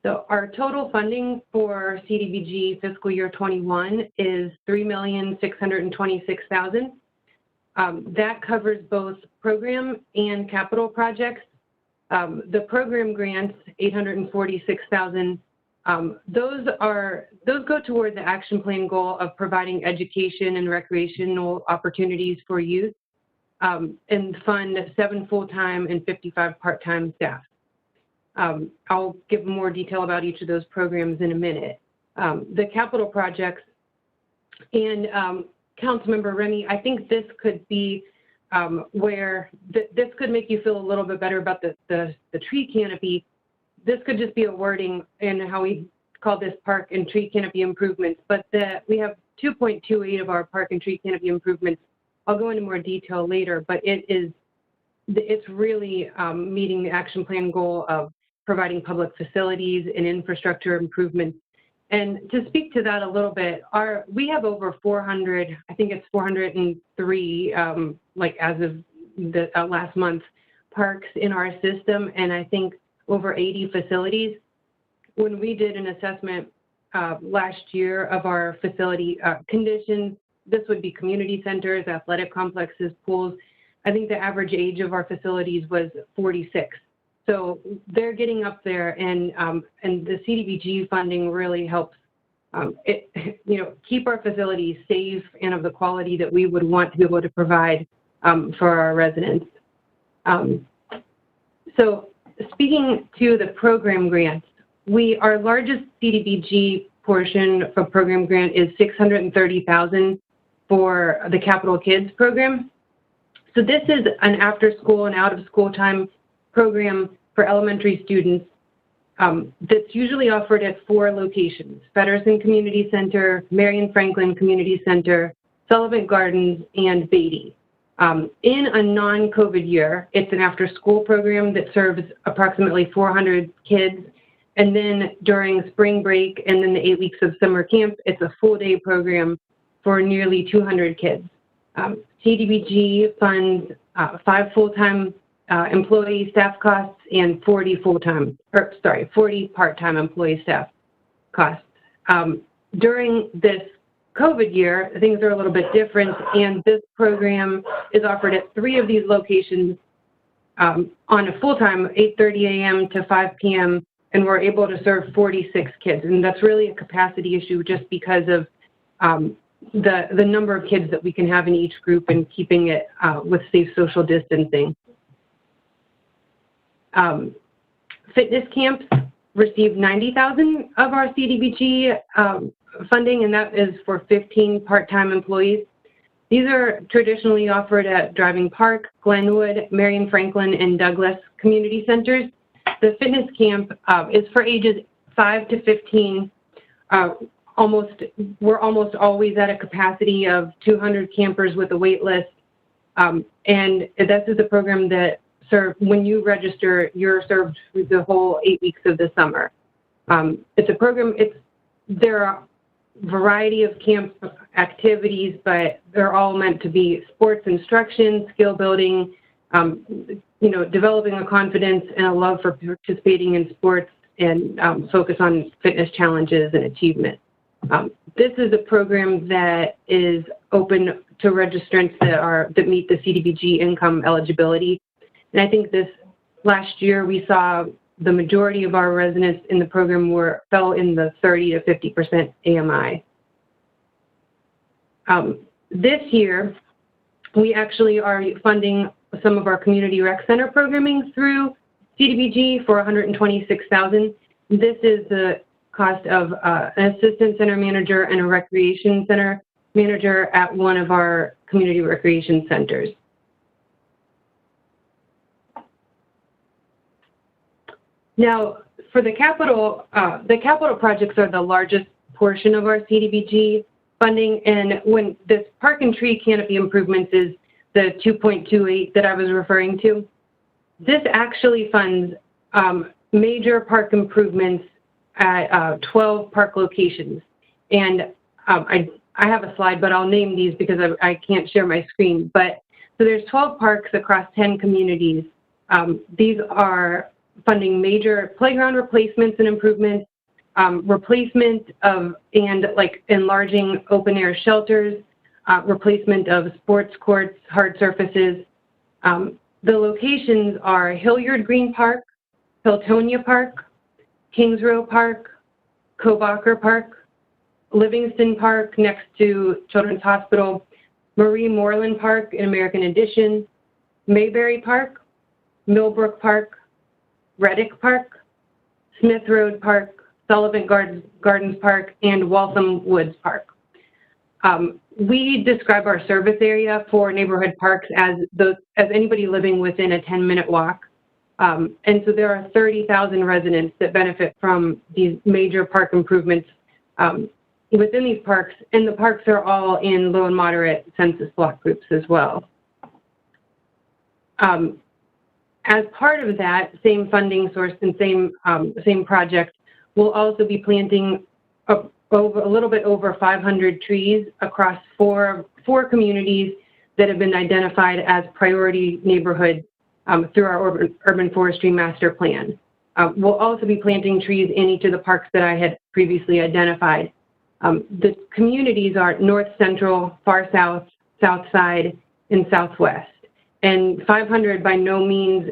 So our total funding for Cdbg fiscal year 21 is $3,626,000. That covers both program and capital projects. The program grants, $846,000. Those go toward the action plan goal of providing education and recreational opportunities for youth, and fund 7 full-time and 55 part-time staff. I'll give more detail about each of those programs in a minute. The capital projects, and Councilmember Remy, I think this could be where this could make you feel a little bit better about the tree canopy. This could just be a wording in how we call this park and tree canopy improvements, but we have 2.28 of our park and tree canopy improvements. I'll go into more detail later, but it's really meeting the action plan goal of providing public facilities and infrastructure improvements. And to speak to that a little bit, we have over 400, I think it's 403, like as of the last month, parks in our system, and I think over 80 facilities. When we did an assessment last year of our facility conditions, this would be community centers, athletic complexes, pools. I think the average age of our facilities was 46. So they're getting up there, and the Cdbg funding really helps keep our facilities safe and of the quality that we would want to be able to provide for our residents. So speaking to the program grants, our largest Cdbg portion for program grant is $630,000 for the Capital Kids program. So this is an after-school and out-of-school time program for elementary students that's usually offered at 4 locations: Feddersen Community Center, Marion Franklin Community Center, Sullivan Gardens, and Beatty. In a non-COVID year, it's an after-school program that serves approximately 400 kids. And then during spring break and then the 8 weeks of summer camp, it's a full-day program for nearly 200 kids. Cdbg funds 5 full-time employee staff costs and 40 part-time employee staff costs. During this COVID year, things are a little bit different, and this program is offered at 3 of these locations on a full-time, 8:30 a.m. to 5 p.m., and we're able to serve 46 kids. And that's really a capacity issue just because of the number of kids that we can have in each group and keeping it with safe social distancing. Fitness camps received $90,000 of our Cdbg funding, and that is for 15 part-time employees. These are traditionally offered at Driving Park, Glenwood, Marion Franklin, and Douglas community centers. The fitness camp is for ages 5 to 15. We're almost always at a capacity of 200 campers with a wait list. And this is a program that when you register, you're served the whole 8 weeks of the summer. It's a program, variety of camp activities, but they're all meant to be sports instruction, skill building, developing a confidence and a love for participating in sports, and focus on fitness challenges and achievement. This is a program that is open to registrants that meet the Cdbg income eligibility. And I think this last year we saw the majority of our residents in the program fell in the 30 to 50% AMI. This year, we actually are funding some of our community rec center programming through Cdbg for $126,000. This is the cost of an assistant center manager and a recreation center manager at one of our community recreation centers. Now, for the capital projects are the largest portion of our Cdbg funding, and when this park and tree canopy improvements is the 2.28 that I was referring to, this actually funds major park improvements at 12 park locations. And I have a slide, but I'll name these because I can't share my screen. But so there's 12 parks across 10 communities. These are funding major playground replacements and improvements, replacement of and like enlarging open air shelters, replacement of sports courts, hard surfaces. The locations are Hilliard Green Park, Hiltonia Park, Kings Row Park, Cobacher Park, Livingston Park next to Children's Hospital, Marie Moreland Park in American Addition, Mayberry Park, Millbrook Park, Reddick Park, Smith Road Park, Sullivan Gardens Park, and Waltham Woods Park. We describe our service area for neighborhood parks as anybody living within a 10-minute walk. And so there are 30,000 residents that benefit from these major park improvements within these parks, and the parks are all in low and moderate census block groups as well. As part of that same funding source and same project, we'll also be planting a little bit over 500 trees across four communities that have been identified as priority neighborhoods through our urban forestry master plan. We'll also be planting trees in each of the parks that I had previously identified. The communities are North Central, Far South, South Side, and Southwest. And 500 by no means,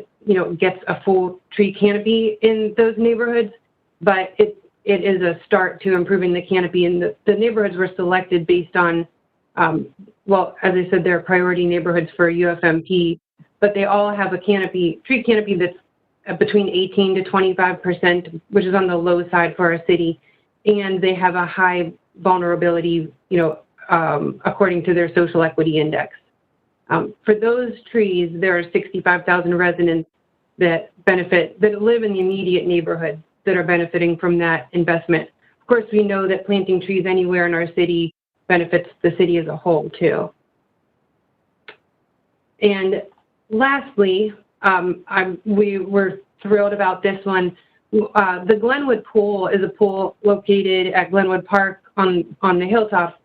gets a full tree canopy in those neighborhoods, but it is a start to improving the canopy. And the neighborhoods were selected based on, well, as I said, they're priority neighborhoods for UFMP, but they all have a tree canopy that's between 18 to 25%, which is on the low side for our city. And they have a high vulnerability, according to their social equity index. For those trees, there are 65,000 residents that live in the immediate neighborhood that are benefiting from that investment. Of course, we know that planting trees anywhere in our city benefits the city as a whole too. And lastly, we were thrilled about this one. The Glenwood Pool is a pool located at Glenwood Park on the hilltop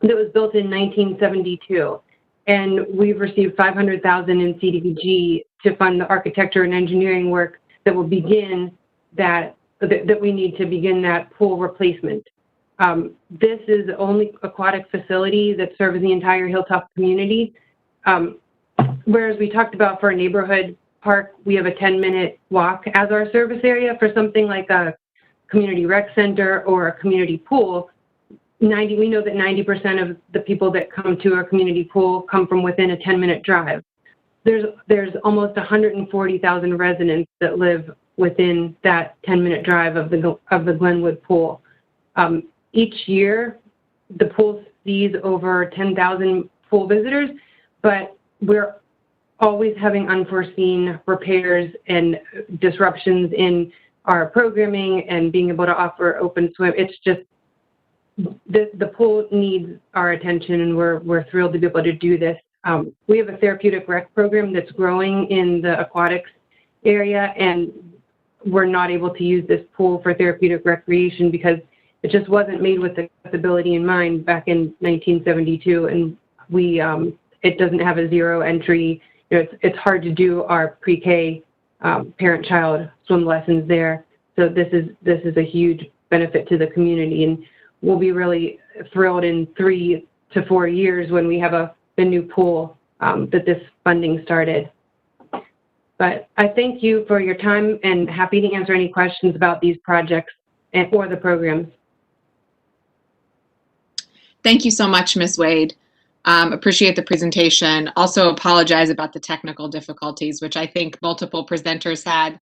that was built in 1972. And we've received $500,000 in Cdbg to fund the architecture and engineering work that will begin that we need to begin that pool replacement. This is the only aquatic facility that serves the entire hilltop community. Whereas we talked about for a neighborhood park, we have a 10-minute walk as our service area. For something like a community rec center or a community pool, we know that 90% of the people that come to our community pool come from within a 10-minute drive. There's almost 140,000 residents that live within that 10-minute drive of the Glenwood Pool. Each year, the pool sees over 10,000 pool visitors, but we're always having unforeseen repairs and disruptions in our programming and being able to offer open swim. It's just, the pool needs our attention, and we're thrilled to be able to do this. We have a therapeutic rec program that's growing in the aquatics area, and we're not able to use this pool for therapeutic recreation because It just wasn't made with accessibility in mind back in 1972, and it doesn't have a zero entry. It's hard to do our pre-K parent-child swim lessons there. So this is a huge benefit to the community, and we'll be really thrilled in 3 to 4 years when we have the new pool that this funding started. But I thank you for your time and happy to answer any questions about these projects or the programs. Thank you so much, Ms. Wade. Appreciate the presentation. Also apologize about the technical difficulties, which I think multiple presenters had.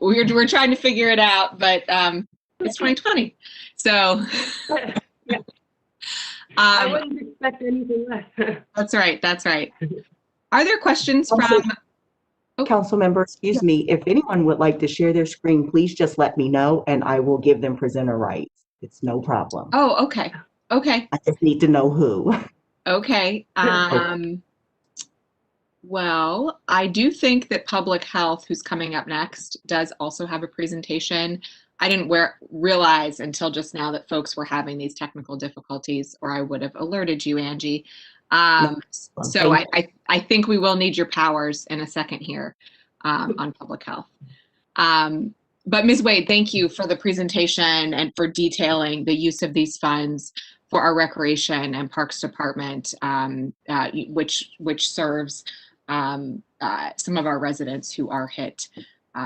We're trying to figure it out, but it's 2020. So Yeah. I wouldn't expect anything less. That's right. That's right. Are there questions from... Council member, excuse me, if anyone would like to share their screen, please just let me know and I will give them presenter rights. It's no problem. Oh, okay. Okay. I just need to know who. Okay. Well, I do think that Public Health, who's coming up next, does also have a presentation. I didn't realize until just now that folks were having these technical difficulties, or I would have alerted you, Angie. So I think we will need your powers in a second here on Public Health. But Ms. Wade, thank you for the presentation and for detailing the use of these funds for our Recreation and Parks Department, which serves some of our residents who are hit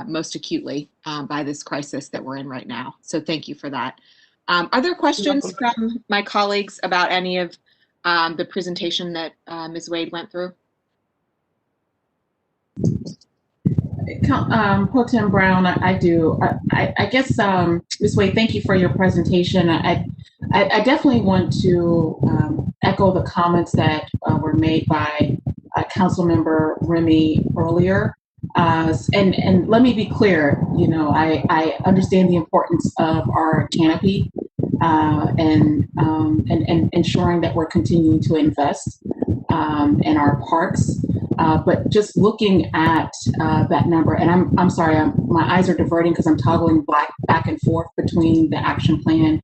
most acutely by this crisis that we're in right now. So thank you for that. Are there questions from my colleagues about any of the presentation that Ms. Wade went through? Pro Tem Brown, I do. I guess, Ms. Wade, thank you for your presentation. I definitely want to echo the comments that were made by Councilmember Remy earlier. And let me be clear, I understand the importance of our canopy and ensuring that we're continuing to invest in our parks. But just looking at that number, and I'm sorry, my eyes are diverting because I'm toggling back and forth between the action plan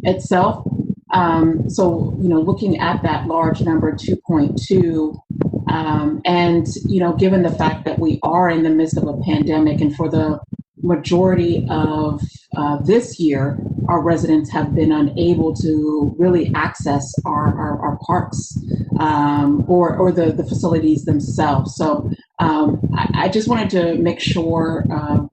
itself. So, looking at that large number, 2.2, and, given the fact that we are in the midst of a pandemic, and for the majority of this year, our residents have been unable to really access our parks or the facilities themselves. So I just wanted to make sure,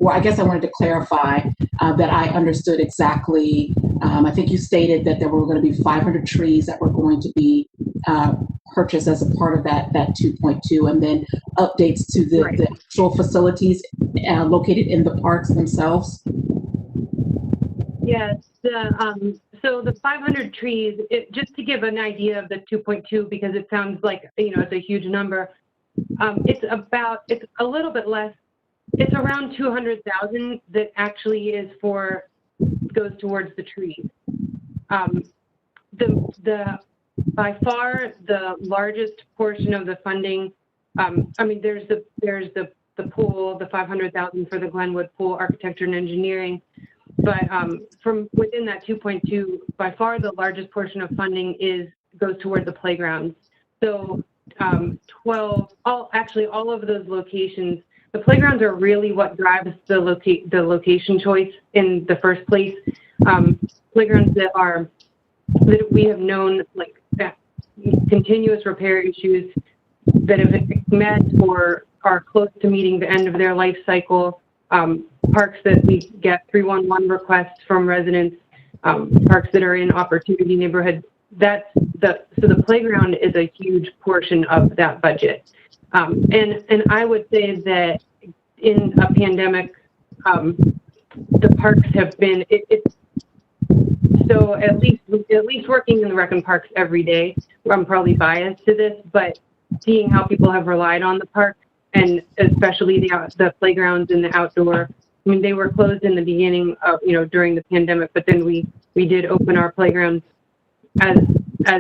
I guess I wanted to clarify that I understood exactly. I think you stated that there were going to be 500 trees that were going to be purchased as a part of that 2.2, and then updates to the actual facilities located in the parks themselves. Yes, so the 500 trees, just to give an idea of the 2.2, because it sounds like, it's a huge number. It's a little bit less. It's around 200,000 that actually goes towards the trees. By far the largest portion of the funding, there's the pool, the 500,000 for the Glenwood Pool, architecture and engineering. But from within that 2.2, by far the largest portion of funding goes toward the playgrounds. So all of those locations, the playgrounds are really what drives the location choice in the first place. Playgrounds that we have known, like continuous repair issues that have met or are close to meeting the end of their life cycle. Parks that we get 311 requests from residents, parks that are in opportunity neighborhoods. So the playground is a huge portion of that budget. And I would say that in a pandemic, the parks have been, so at least working in the rec and parks every day, I'm probably biased to this, but seeing how people have relied on the park, and especially the playgrounds and the outdoor. They were closed in the beginning of, during the pandemic, but then we did open our playgrounds as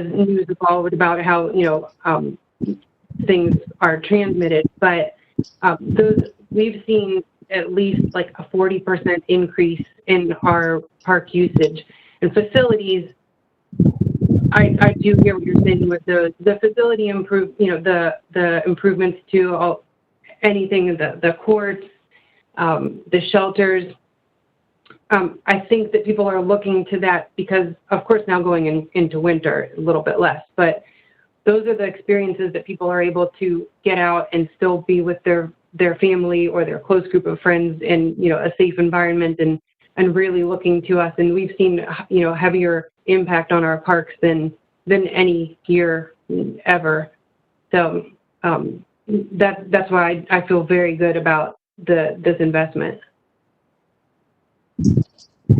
news evolved about how, things are transmitted. But we've seen at least like a 40% increase in our park usage. And facilities, I do hear what you're saying with the facility the improvements to anything, the courts, the shelters. I think that people are looking to that because, of course, now going into winter, a little bit less, but those are the experiences that people are able to get out and still be with their family or their close group of friends in, a safe environment and really looking to us. And we've seen, heavier impact on our parks than any year ever. So that's why I feel very good about this investment.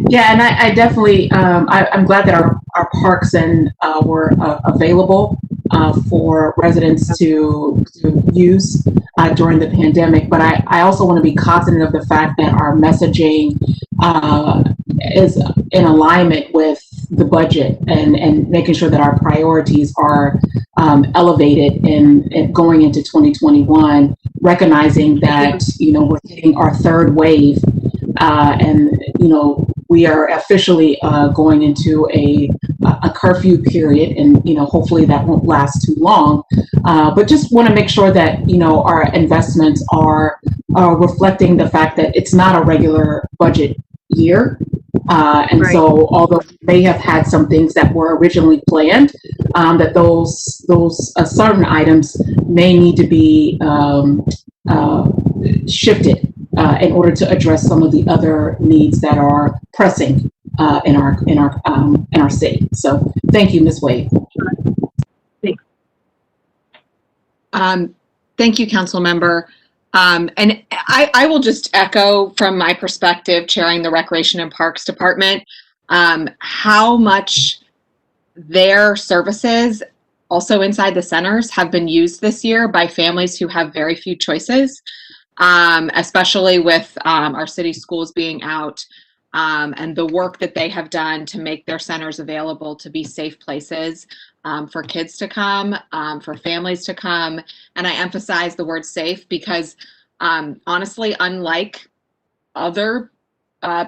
Yeah, and I definitely, I'm glad that our parks were available for residents to use during the pandemic. But I also want to be cognizant of the fact that our messaging is in alignment with the budget and making sure that our priorities are elevated and going into 2021, recognizing that, we're hitting our third wave and, we are officially going into a curfew period, and hopefully that won't last too long. But just want to make sure that our investments are reflecting the fact that it's not a regular budget year, and right. So although they have had some things that were originally planned, that those certain items may need to be shifted. In order to address some of the other needs that are pressing in our city. So thank you, Ms. Wade. Thanks. Thank you, Council Member. And I will just echo from my perspective, chairing the Recreation and Parks Department, how much their services also inside the centers have been used this year by families who have very few choices. Especially with our city schools being out and the work that they have done to make their centers available to be safe places for kids to come, for families to come. And I emphasize the word safe because honestly, unlike other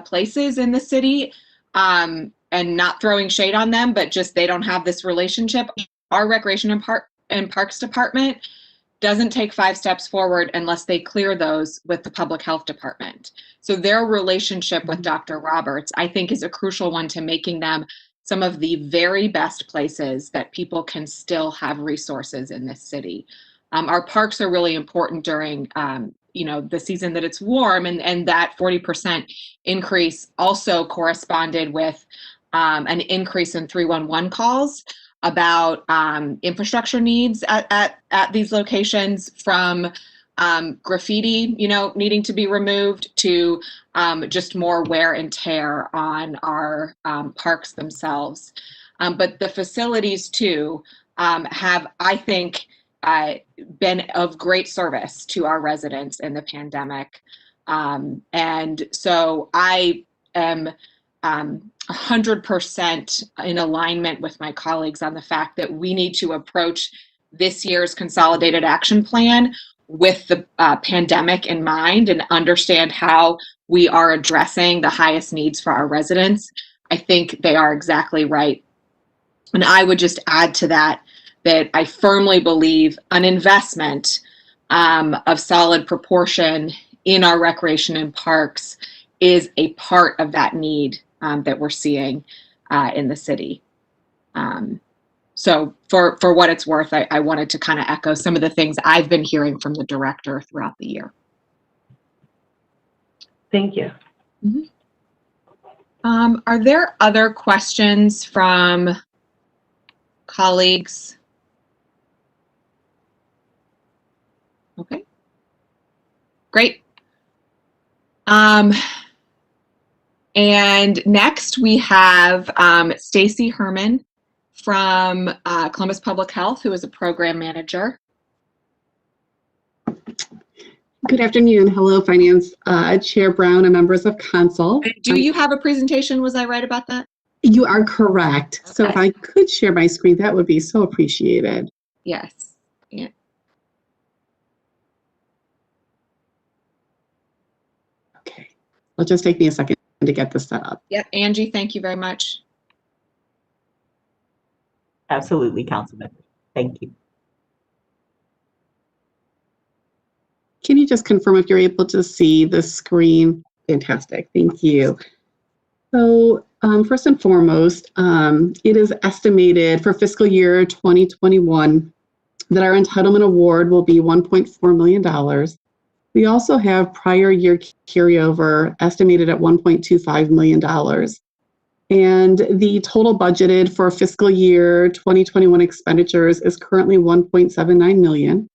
places in the city, and not throwing shade on them, but just they don't have this relationship, our Recreation and Parks Department doesn't take 5 steps forward unless they clear those with the Public Health Department. So their relationship with Dr. Roberts, I think, is a crucial one to making them some of the very best places that people can still have resources in this city. Our parks are really important during, the season that it's warm, and that 40% increase also corresponded with an increase in 311 calls about infrastructure needs at these locations, from graffiti, needing to be removed, to just more wear and tear on our parks themselves. But the facilities too have, I think, been of great service to our residents in the pandemic. And so I am 100% in alignment with my colleagues on the fact that we need to approach this year's Consolidated Action Plan with the pandemic in mind and understand how we are addressing the highest needs for our residents. I think they are exactly right. And I would just add to that I firmly believe an investment of solid proportion in our recreation and parks is a part of that need that we're seeing in the city. So for what it's worth, I wanted to kind of echo some of the things I've been hearing from the director throughout the year. Thank you. Mm-hmm. Are there other questions from colleagues? Okay, great. And next we have Stacy Herman from Columbus Public Health, who is a program manager. Good afternoon. Hello, Finance Chair Brown and members of Council. Do you have a presentation? Was I right about that? You are correct. Okay. So if I could share my screen, that would be so appreciated. Yes. Yeah. Okay. It'll just take me a second to get this set up. Yep, Angie, thank you very much. Absolutely, Councilmember. Thank you. Can you just confirm if you're able to see the screen? Fantastic, thank you. So first and foremost, it is estimated for fiscal year 2021 that our entitlement award will be $1.4 million. We also have prior year carryover estimated at $1.25 million. And the total budgeted for fiscal year 2021 expenditures is currently $1.79 million.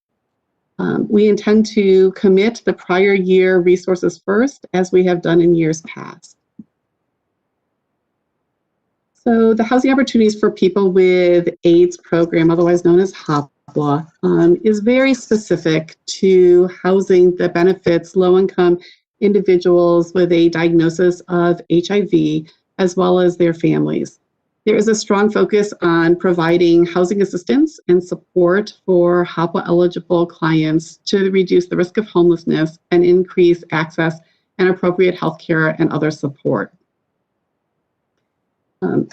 We intend to commit the prior year resources first, as we have done in years past. So the Housing Opportunities for People with AIDS program, otherwise known as HOPWA, is very specific to housing that benefits low-income individuals with a diagnosis of HIV, as well as their families. There is a strong focus on providing housing assistance and support for HOPWA-eligible clients to reduce the risk of homelessness and increase access and appropriate health care and other support.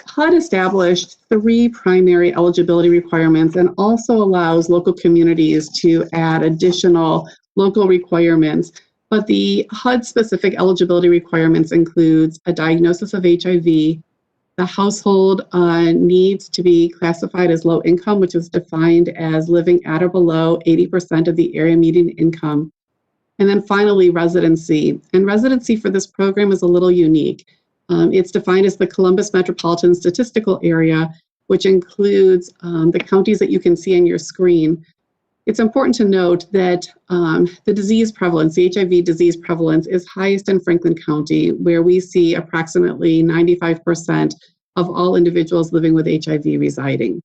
HUD established 3 primary eligibility requirements and also allows local communities to add additional local requirements. But the HUD-specific eligibility requirements includes a diagnosis of HIV, the household needs to be classified as low income, which is defined as living at or below 80% of the area median income. And then finally, residency. And residency for this program is a little unique. It's defined as the Columbus Metropolitan Statistical Area, which includes the counties that you can see on your screen. It's important to note that the disease prevalence, the HIV disease prevalence, is highest in Franklin County, where we see approximately 95% of all individuals living with HIV residing.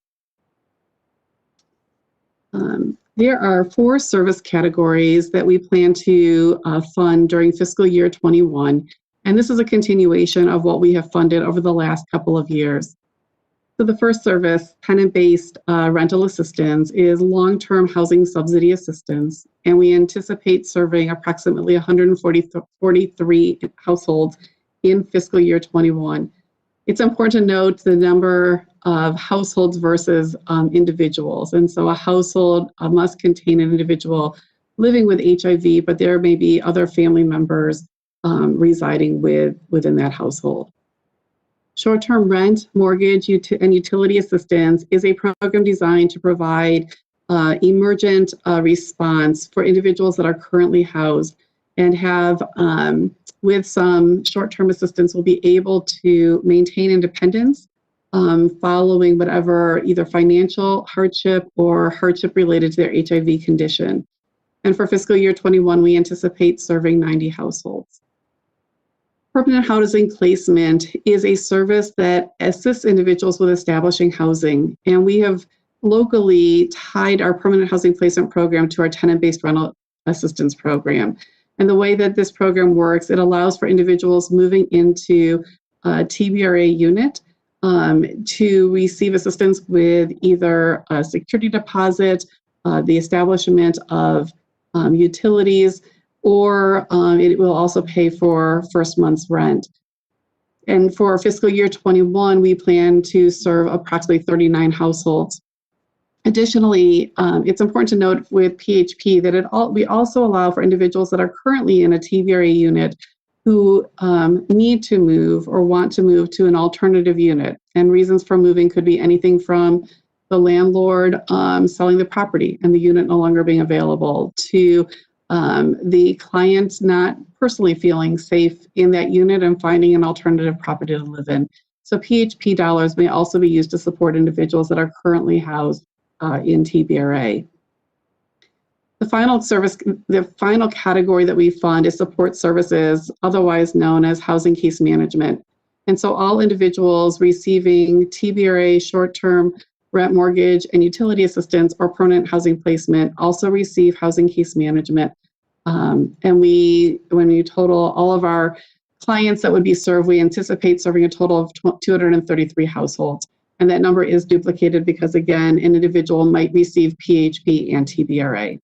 There are 4 service categories that we plan to fund during fiscal year 21. And this is a continuation of what we have funded over the last couple of years. So the first service, tenant-based rental assistance, is long-term housing subsidy assistance. And we anticipate serving approximately 143 households in fiscal year 21. It's important to note the number of households versus individuals. And so a household must contain an individual living with HIV, but there may be other family members residing within that household. Short-term rent, mortgage, and utility assistance is a program designed to provide emergent response for individuals that are currently housed and have, with some short-term assistance, will be able to maintain independence following whatever either financial hardship or hardship related to their HIV condition. And for fiscal year 21, we anticipate serving 90 households. Permanent housing placement is a service that assists individuals with establishing housing, and we have locally tied our permanent housing placement program to our tenant-based rental assistance program. And the way that this program works, it allows for individuals moving into a TBRA unit to receive assistance with either a security deposit, the establishment of utilities, or it will also pay for first month's rent. And for fiscal year 21, we plan to serve approximately 39 households. Additionally, it's important to note with PHP that we also allow for individuals that are currently in a TBRA unit who need to move or want to move to an alternative unit. And reasons for moving could be anything from the landlord selling the property and the unit no longer being available to the client not personally feeling safe in that unit and finding an alternative property to live in. So PHP dollars may also be used to support individuals that are currently housed in TBRA. The final category that we fund is support services, otherwise known as housing case management. And so all individuals receiving TBRA short-term rent, mortgage, and utility assistance or permanent housing placement also receive housing case management. And when we total all of our clients that would be served, we anticipate serving a total of 233 households. And that number is duplicated because, again, an individual might receive PHP and TBRA.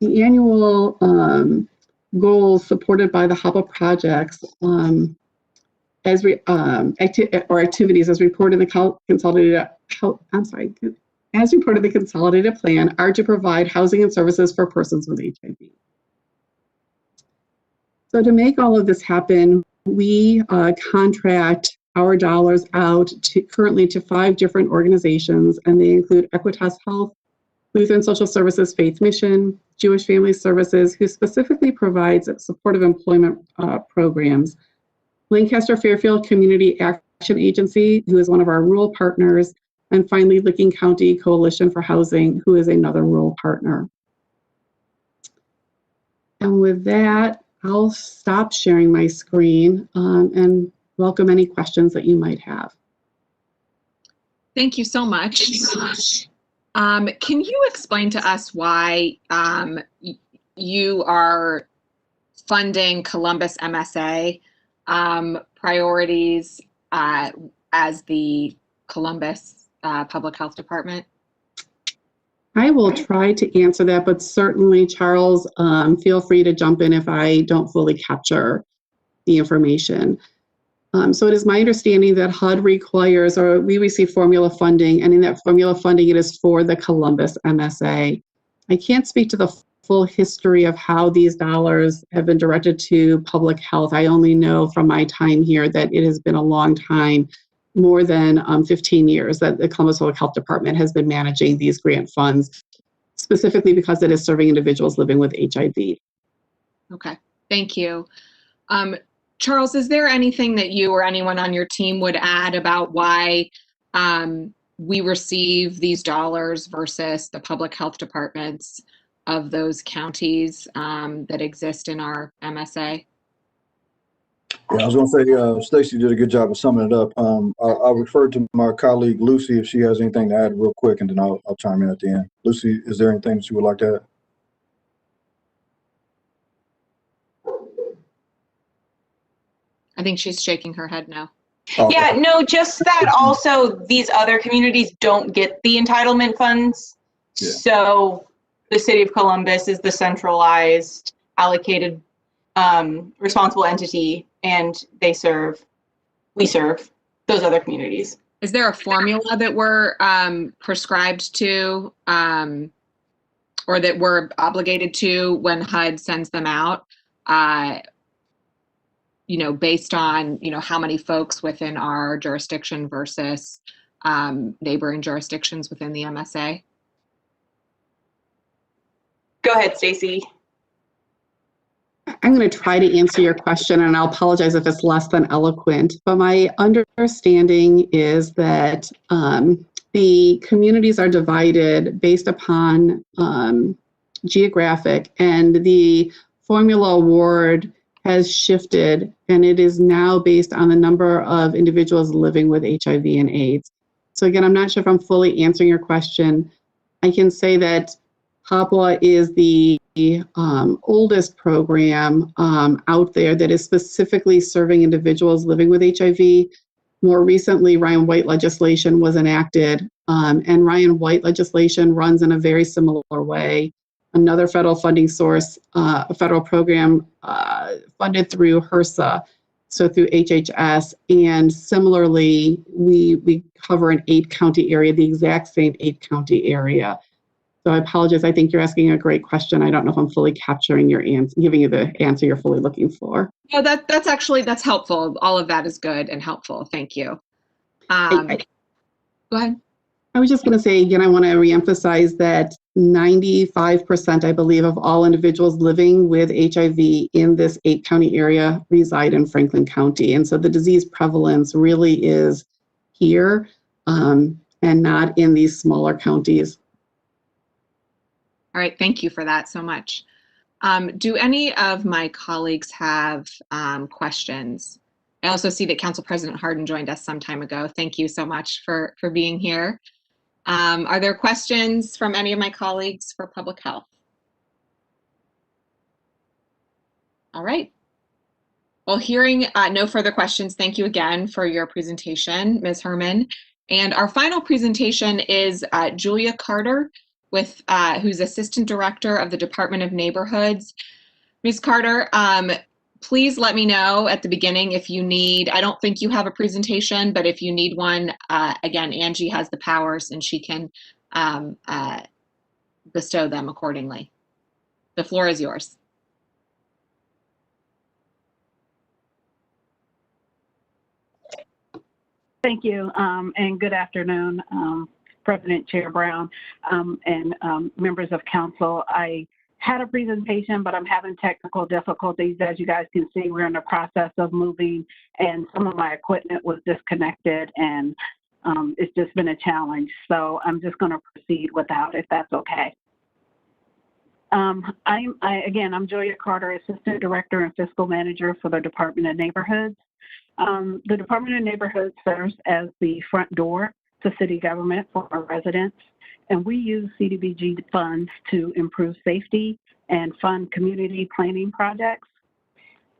The annual goals supported by the HOPWA projects activities as reported in the consolidated. As reported in the consolidated plan, are to provide housing and services for persons with HIV. So to make all of this happen, we contract our dollars out currently to 5 different organizations, and they include Equitas Health, Lutheran Social Services Faith Mission, Jewish Family Services, who specifically provides supportive employment programs, Lancaster Fairfield Community Action Agency, who is one of our rural partners, and finally Licking County Coalition for Housing, who is another rural partner. And with that, I'll stop sharing my screen and welcome any questions that you might have. Thank you so much. Can you explain to us why you are funding Columbus MSA priorities as the Columbus Public Health Department? I will try to answer that, but certainly, Charles, feel free to jump in if I don't fully capture the information. So it is my understanding that HUD requires, or we receive formula funding, and in that formula funding, it is for the Columbus MSA. I can't speak to the full history of how these dollars have been directed to public health. I only know from my time here that it has been a long time, more than 15 years, that the Columbus Public Health Department has been managing these grant funds, specifically because it is serving individuals living with HIV. Okay, thank you. Charles, is there anything that you or anyone on your team would add about why we receive these dollars versus the public health departments of those counties that exist in our MSA? Yeah, I was going to say, Stacy did a good job of summing it up. I'll refer to my colleague Lucy if she has anything to add real quick, and then I'll chime in at the end. Lucy, is there anything that you would like to add? I think she's shaking her head no. Oh, Yeah, no, just that also these other communities don't get the entitlement funds. Yeah. So the city of Columbus is the centralized allocated responsible entity, and we serve those other communities. Is there a formula that we're prescribed to or that we're obligated to when HUD sends them out? You know, based on, you know, how many folks within our jurisdiction versus neighboring jurisdictions within the MSA? Go ahead, Stacy. I'm going to try to answer your question, and I'll apologize if it's less than eloquent, but my understanding is that the communities are divided based upon geographic, and the formula award has shifted, and it is now based on the number of individuals living with HIV and AIDS. So again, I'm not sure if I'm fully answering your question. I can say that HOPWA is the oldest program out there that is specifically serving individuals living with HIV. More recently, Ryan White legislation was enacted, and Ryan White legislation runs in a very similar way. Another federal funding source, a federal program funded through HRSA, so through HHS, and similarly, we cover an 8-county area, the exact same 8-county area. So I apologize, I think you're asking a great question. I don't know if I'm fully capturing your answer, giving you the answer you're fully looking for. No, that's helpful. All of that is good and helpful. Thank you. Go ahead. I was just going to say, again, I want to reemphasize that 95%, I believe, of all individuals living with HIV in this 8-county area reside in Franklin County. And so the disease prevalence really is here and not in these smaller counties. All right, thank you for that so much. Do any of my colleagues have questions? I also see that Council President Hardin joined us some time ago. Thank you so much for being here. Are there questions from any of my colleagues for public health? All right. Well, hearing no further questions, thank you again for your presentation, Ms. Herman. And our final presentation is Julia Carter, who's Assistant Director of the Department of Neighborhoods. Ms. Carter, please let me know at the beginning if you need, I don't think you have a presentation, but if you need one, again, Angie has the powers and she can bestow them accordingly. The floor is yours. Thank you, and good afternoon, President Chair Brown, and members of council. I had a presentation, but I'm having technical difficulties. As you guys can see, we're in the process of moving, and some of my equipment was disconnected, and it's just been a challenge. So I'm just going to proceed without, if that's okay. I'm Julia Carter, Assistant Director and Fiscal Manager for the Department of Neighborhoods. The Department of Neighborhoods serves as the front door to city government for our residents, and we use Cdbg funds to improve safety and fund community planning projects.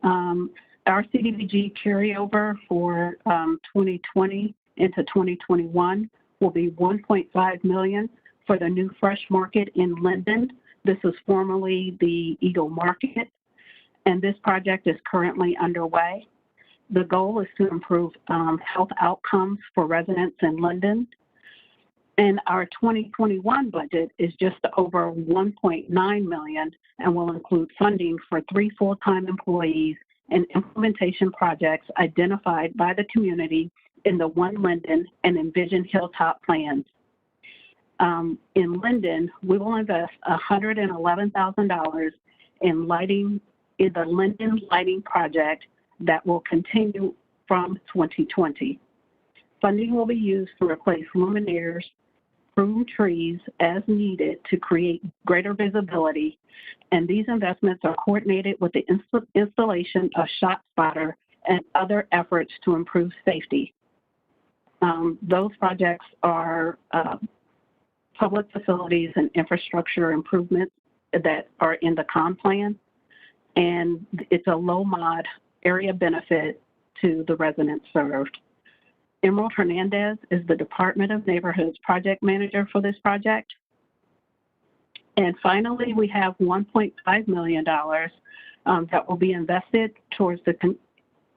Our Cdbg carryover for 2020 into 2021 will be $1.5 million for the new Fresh Market in Linden. This is formerly the Eagle Market, and this project is currently underway. The goal is to improve health outcomes for residents in Linden. And our 2021 budget is just over $1.9 million and will include funding for 3 full-time employees and implementation projects identified by the community in the One Linden and Envision Hilltop plans. In Linden, we will invest $111,000 in lighting in the Linden Lighting Project that will continue from 2020. Funding will be used to replace luminaires, prune trees as needed to create greater visibility, and these investments are coordinated with the installation of shot spotter and other efforts to improve safety. Those projects are public facilities and infrastructure improvements that are in the comp plan, and it's a low mod area benefit to the residents served. Emerald Hernandez is the Department of Neighborhoods project manager for this project. And finally, we have $1.5 million that will be invested towards the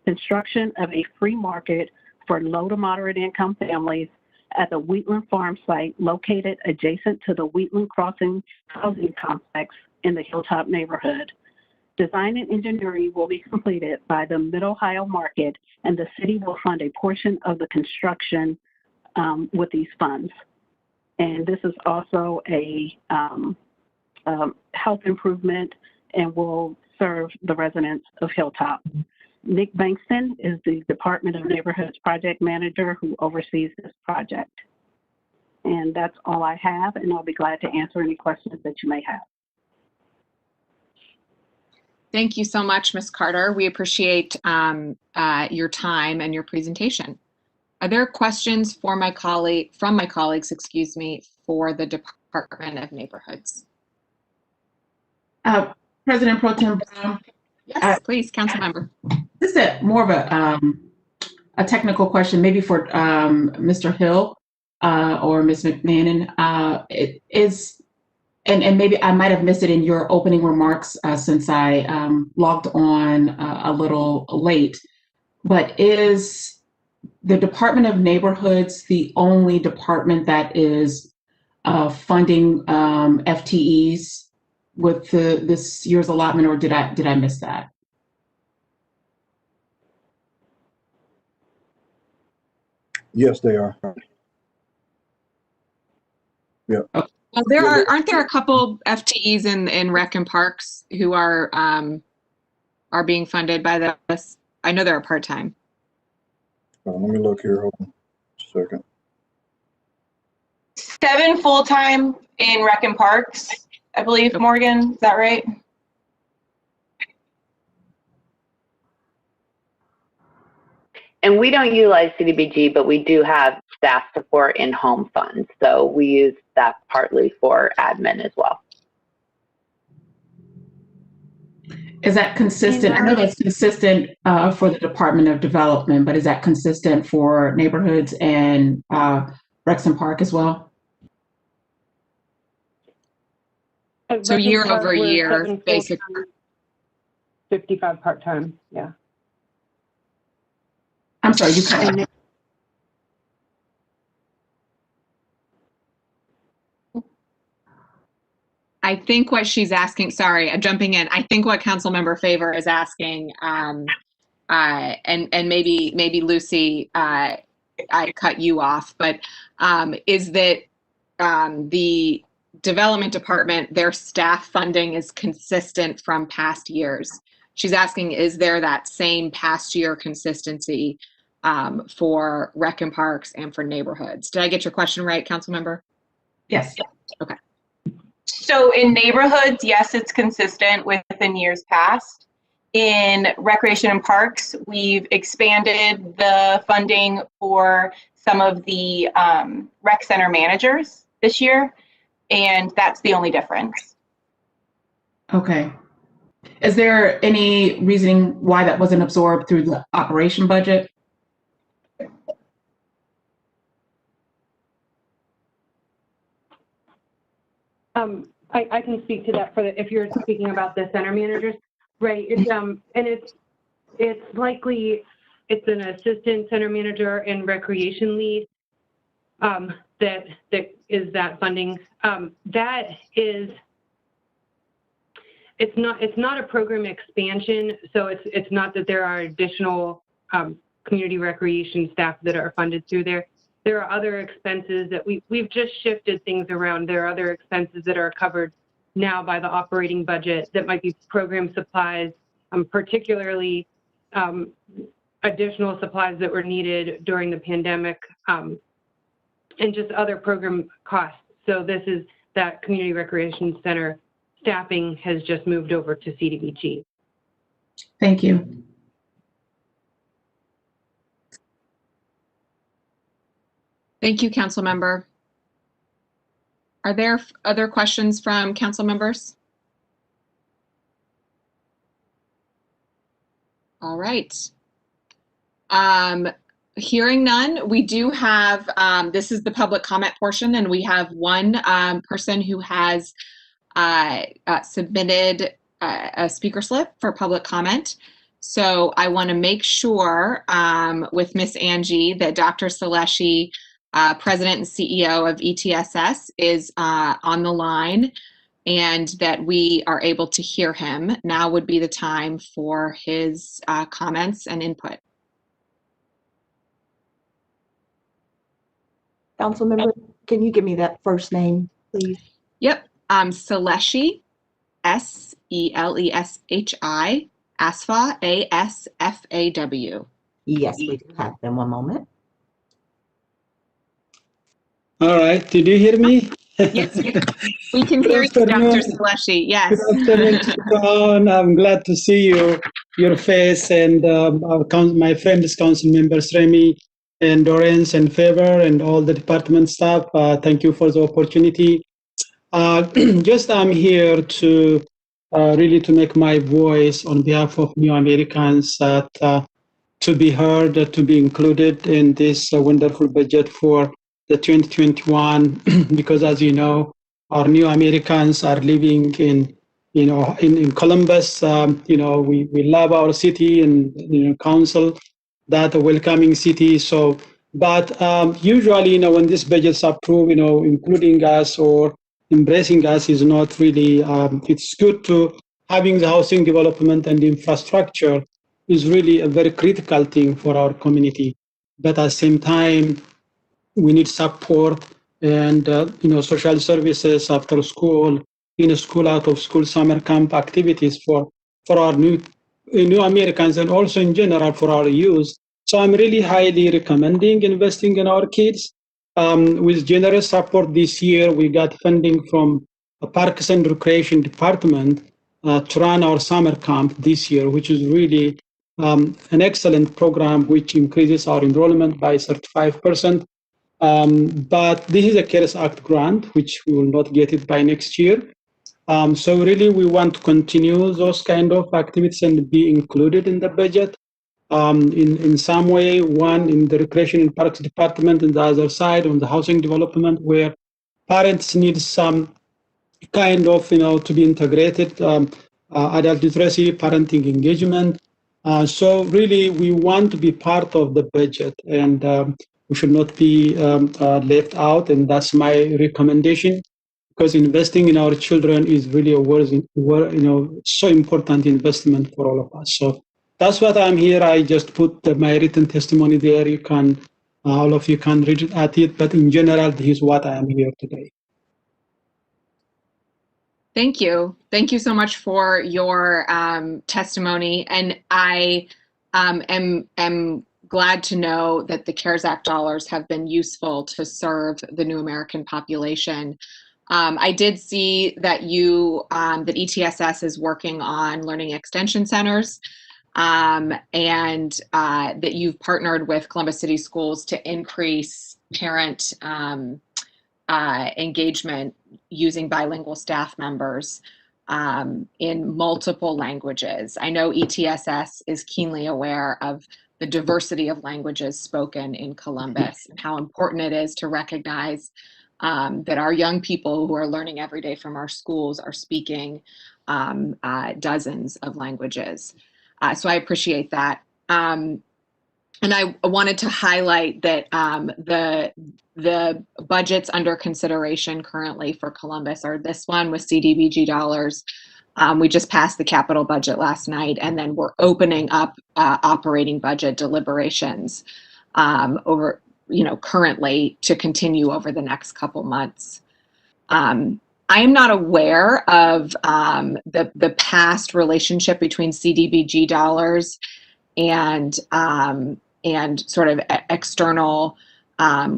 construction of a free market for low to moderate income families at the Wheatland Farm site located adjacent to the Wheatland Crossing housing complex in the Hilltop neighborhood. Design and engineering will be completed by the Mid-Ohio Market, and the city will fund a portion of the construction with these funds. And this is also a health improvement and will serve the residents of Hilltop. Nick Bankston is the Department of Neighborhoods project manager who oversees this project. And that's all I have, and I'll be glad to answer any questions that you may have. Thank you so much, Ms. Carter. We appreciate your time and your presentation. Are there questions for my colleagues, for the Department of Neighborhoods? President Pro Tem Brown. Yes, please, council member. This is more of a technical question, maybe for Mr. Hill or Ms. McMahon. It is. And maybe I might have missed it in your opening remarks since I logged on a little late, but is the Department of Neighborhoods the only department that is funding FTEs with this year's allotment, or did I miss that? Yes, they are. Yeah. Okay. Well, aren't there a couple FTEs in Rec and Parks who are being funded by this? I know they're part-time. Let me look here. Hold on a second. 7 full-time in Rec and Parks, I believe, Morgan. Is that right? And we don't utilize Cdbg, but we do have staff support in home funds. So we use that partly for admin as well. Is that consistent? I know that's consistent for the Department of Development, but is that consistent for neighborhoods and Rex and Park as well? So year over year, basically. 55 part-time, yeah. I'm sorry, you cut out. I think what she's asking, sorry, I'm jumping in. I think what Councilmember Favor is asking, and maybe Lucy, I cut you off, but is that the development department, their staff funding is consistent from past years. She's asking, is there that same past year consistency for rec and parks and for neighborhoods? Did I get your question right, Councilmember? Yes. Okay. So in neighborhoods, yes, it's consistent within years past. In recreation and parks, we've expanded the funding for some of the rec center managers this year, and that's the only difference. Okay. Is there any reasoning why that wasn't absorbed through the operation budget? I can speak to that if you're speaking about the center managers, right? It's likely it's an assistant center manager and recreation lead that is that funding. That is, it's not a program expansion, so it's not that there are additional community recreation staff that are funded through there. There are other expenses that we've just shifted things around. There are other expenses that are covered now by the operating budget that might be program supplies, particularly additional supplies that were needed during the pandemic, and just other program costs. So this is that community recreation center staffing has just moved over to Cdbg. Thank you. Thank you, Council Member. Are there other questions from council members? All right. Hearing none, we do have, this is the public comment portion, and we have one person who has submitted a speaker slip for public comment. So I want to make sure with Miss Angie that Dr. Saleshi, President and CEO of ETSS, is on the line and that we are able to hear him. Now would be the time for his comments and input. Councilmember, can you give me that first name, please? Yep, Saleshi, S-E-L-E-S-H-I, ASFA, A-S-F-A-W. Yes, we do have them. One moment. All right, did you hear me? Yes, we can hear you, Dr. Saleshi, yes. Good afternoon, I'm glad to see your face, and my friends, council members, Remy and Dorrance and Favor and all the department staff. Thank you for the opportunity. Just I'm here to really to make my voice on behalf of New Americans to be heard, to be included in this wonderful budget for the 2021, because as you know, our New Americans are living in Columbus. We love our city and council, that a welcoming city. So, but usually, when this budget's approved, including us or embracing us is not really. It's good to having the housing development and infrastructure is really a very critical thing for our community. But at the same time, we need support and social services after school, in school, out of school, summer camp activities for our new Americans and also in general for our youth. So I'm really highly recommending investing in our kids. With generous support this year, we got funding from a Parks and Recreation Department to run our summer camp this year, which is really an excellent program, which increases our enrollment by 35%. But this is a CARES Act grant, which we will not get it by next year. So really, we want to continue those kind of activities and be included in the budget in some way, one in the Recreation and Parks Department, and the other side on the housing development, where parents need some kind of, to be integrated. adult literacy, parenting engagement. So really, we want to be part of the budget, and we should not be left out. And that's my recommendation, because investing in our children is really so important investment for all of us. So that's what I'm here. I just put my written testimony there. You can, all of you can read it at it. But in general, this is what I am here today. Thank you. Thank you so much for your testimony. And I am glad to know that the CARES Act dollars have been useful to serve the new American population. I did see that that ETSS is working on learning extension centers, and that you've partnered with Columbus City Schools to increase parent engagement using bilingual staff members in multiple languages. I know ETSS is keenly aware of the diversity of languages spoken in Columbus and how important it is to recognize that our young people who are learning every day from our schools are speaking dozens of languages. So I appreciate that. And I wanted to highlight that the budgets under consideration currently for Columbus are this one with Cdbg dollars. We just passed the capital budget last night, and then we're opening up operating budget deliberations over, currently to continue over the next couple months. I am not aware of the past relationship between Cdbg dollars and sort of external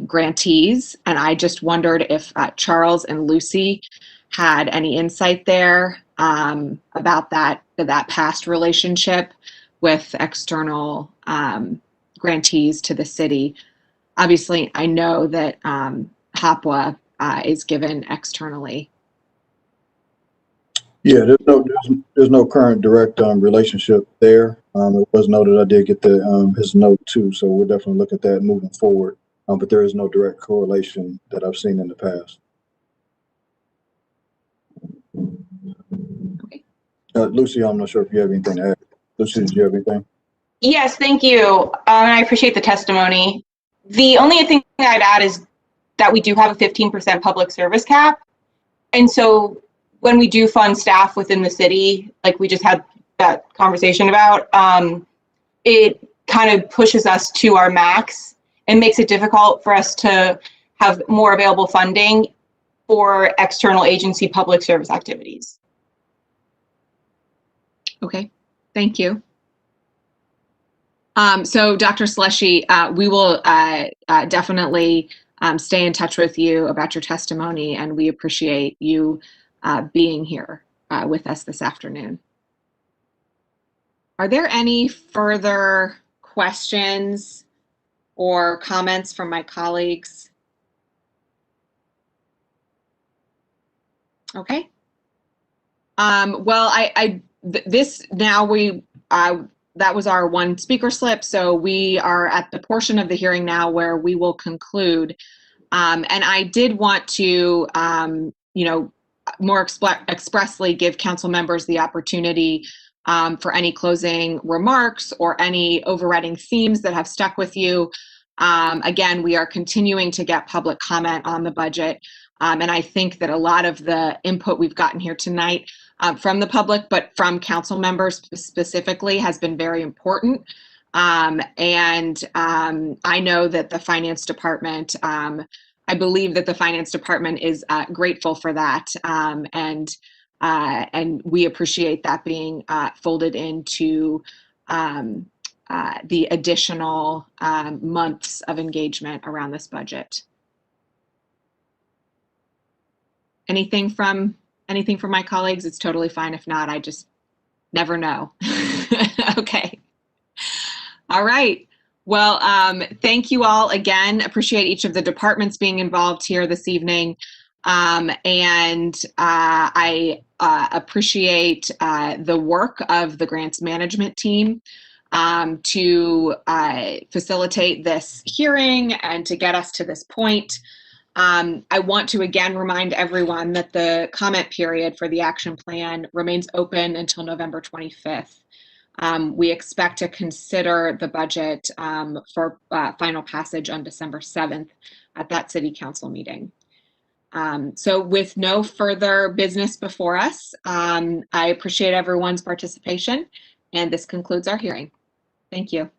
grantees. And I just wondered if Charles and Lucy had any insight there about that past relationship with external grantees to the city. Obviously, I know that HOPWA is given externally. Yeah, there's no current direct relationship there. It was noted. I did get his note too, so we'll definitely look at that moving forward. But there is no direct correlation that I've seen in the past. Okay. Lucy, I'm not sure if you have anything to add. Lucy, did you have anything? Yes, thank you. And I appreciate the testimony. The only thing I'd add is that we do have a 15% public service cap. And so when we do fund staff within the city, like we just had that conversation about, it kind of pushes us to our max and makes it difficult for us to have more available funding for external agency public service activities. Okay, thank you. So Dr. Slushy, we will definitely stay in touch with you about your testimony, and we appreciate you being here with us this afternoon. Are there any further questions or comments from my colleagues? Okay. Well, that was our one speaker slip, so we are at the portion of the hearing now where we will conclude. And I did want to, more expressly give council members the opportunity for any closing remarks or any overriding themes that have stuck with you. Again, we are continuing to get public comment on the budget. And I think that a lot of the input we've gotten here tonight from the public, but from council members specifically, has been very important. And I know that the finance department, I believe that the finance department is grateful for that. And we appreciate that being folded into the additional months of engagement around this budget. Anything from my colleagues? It's totally fine. If not, I just never know. Okay. All right. Well, thank you all again. Appreciate each of the departments being involved here this evening. And I appreciate the work of the grants management team to facilitate this hearing and to get us to this point. I want to again remind everyone that the comment period for the action plan remains open until November 25th. We expect to consider the budget for final passage on December 7th at that City Council meeting. So with no further business before us, I appreciate everyone's participation, and this concludes our hearing. Thank you.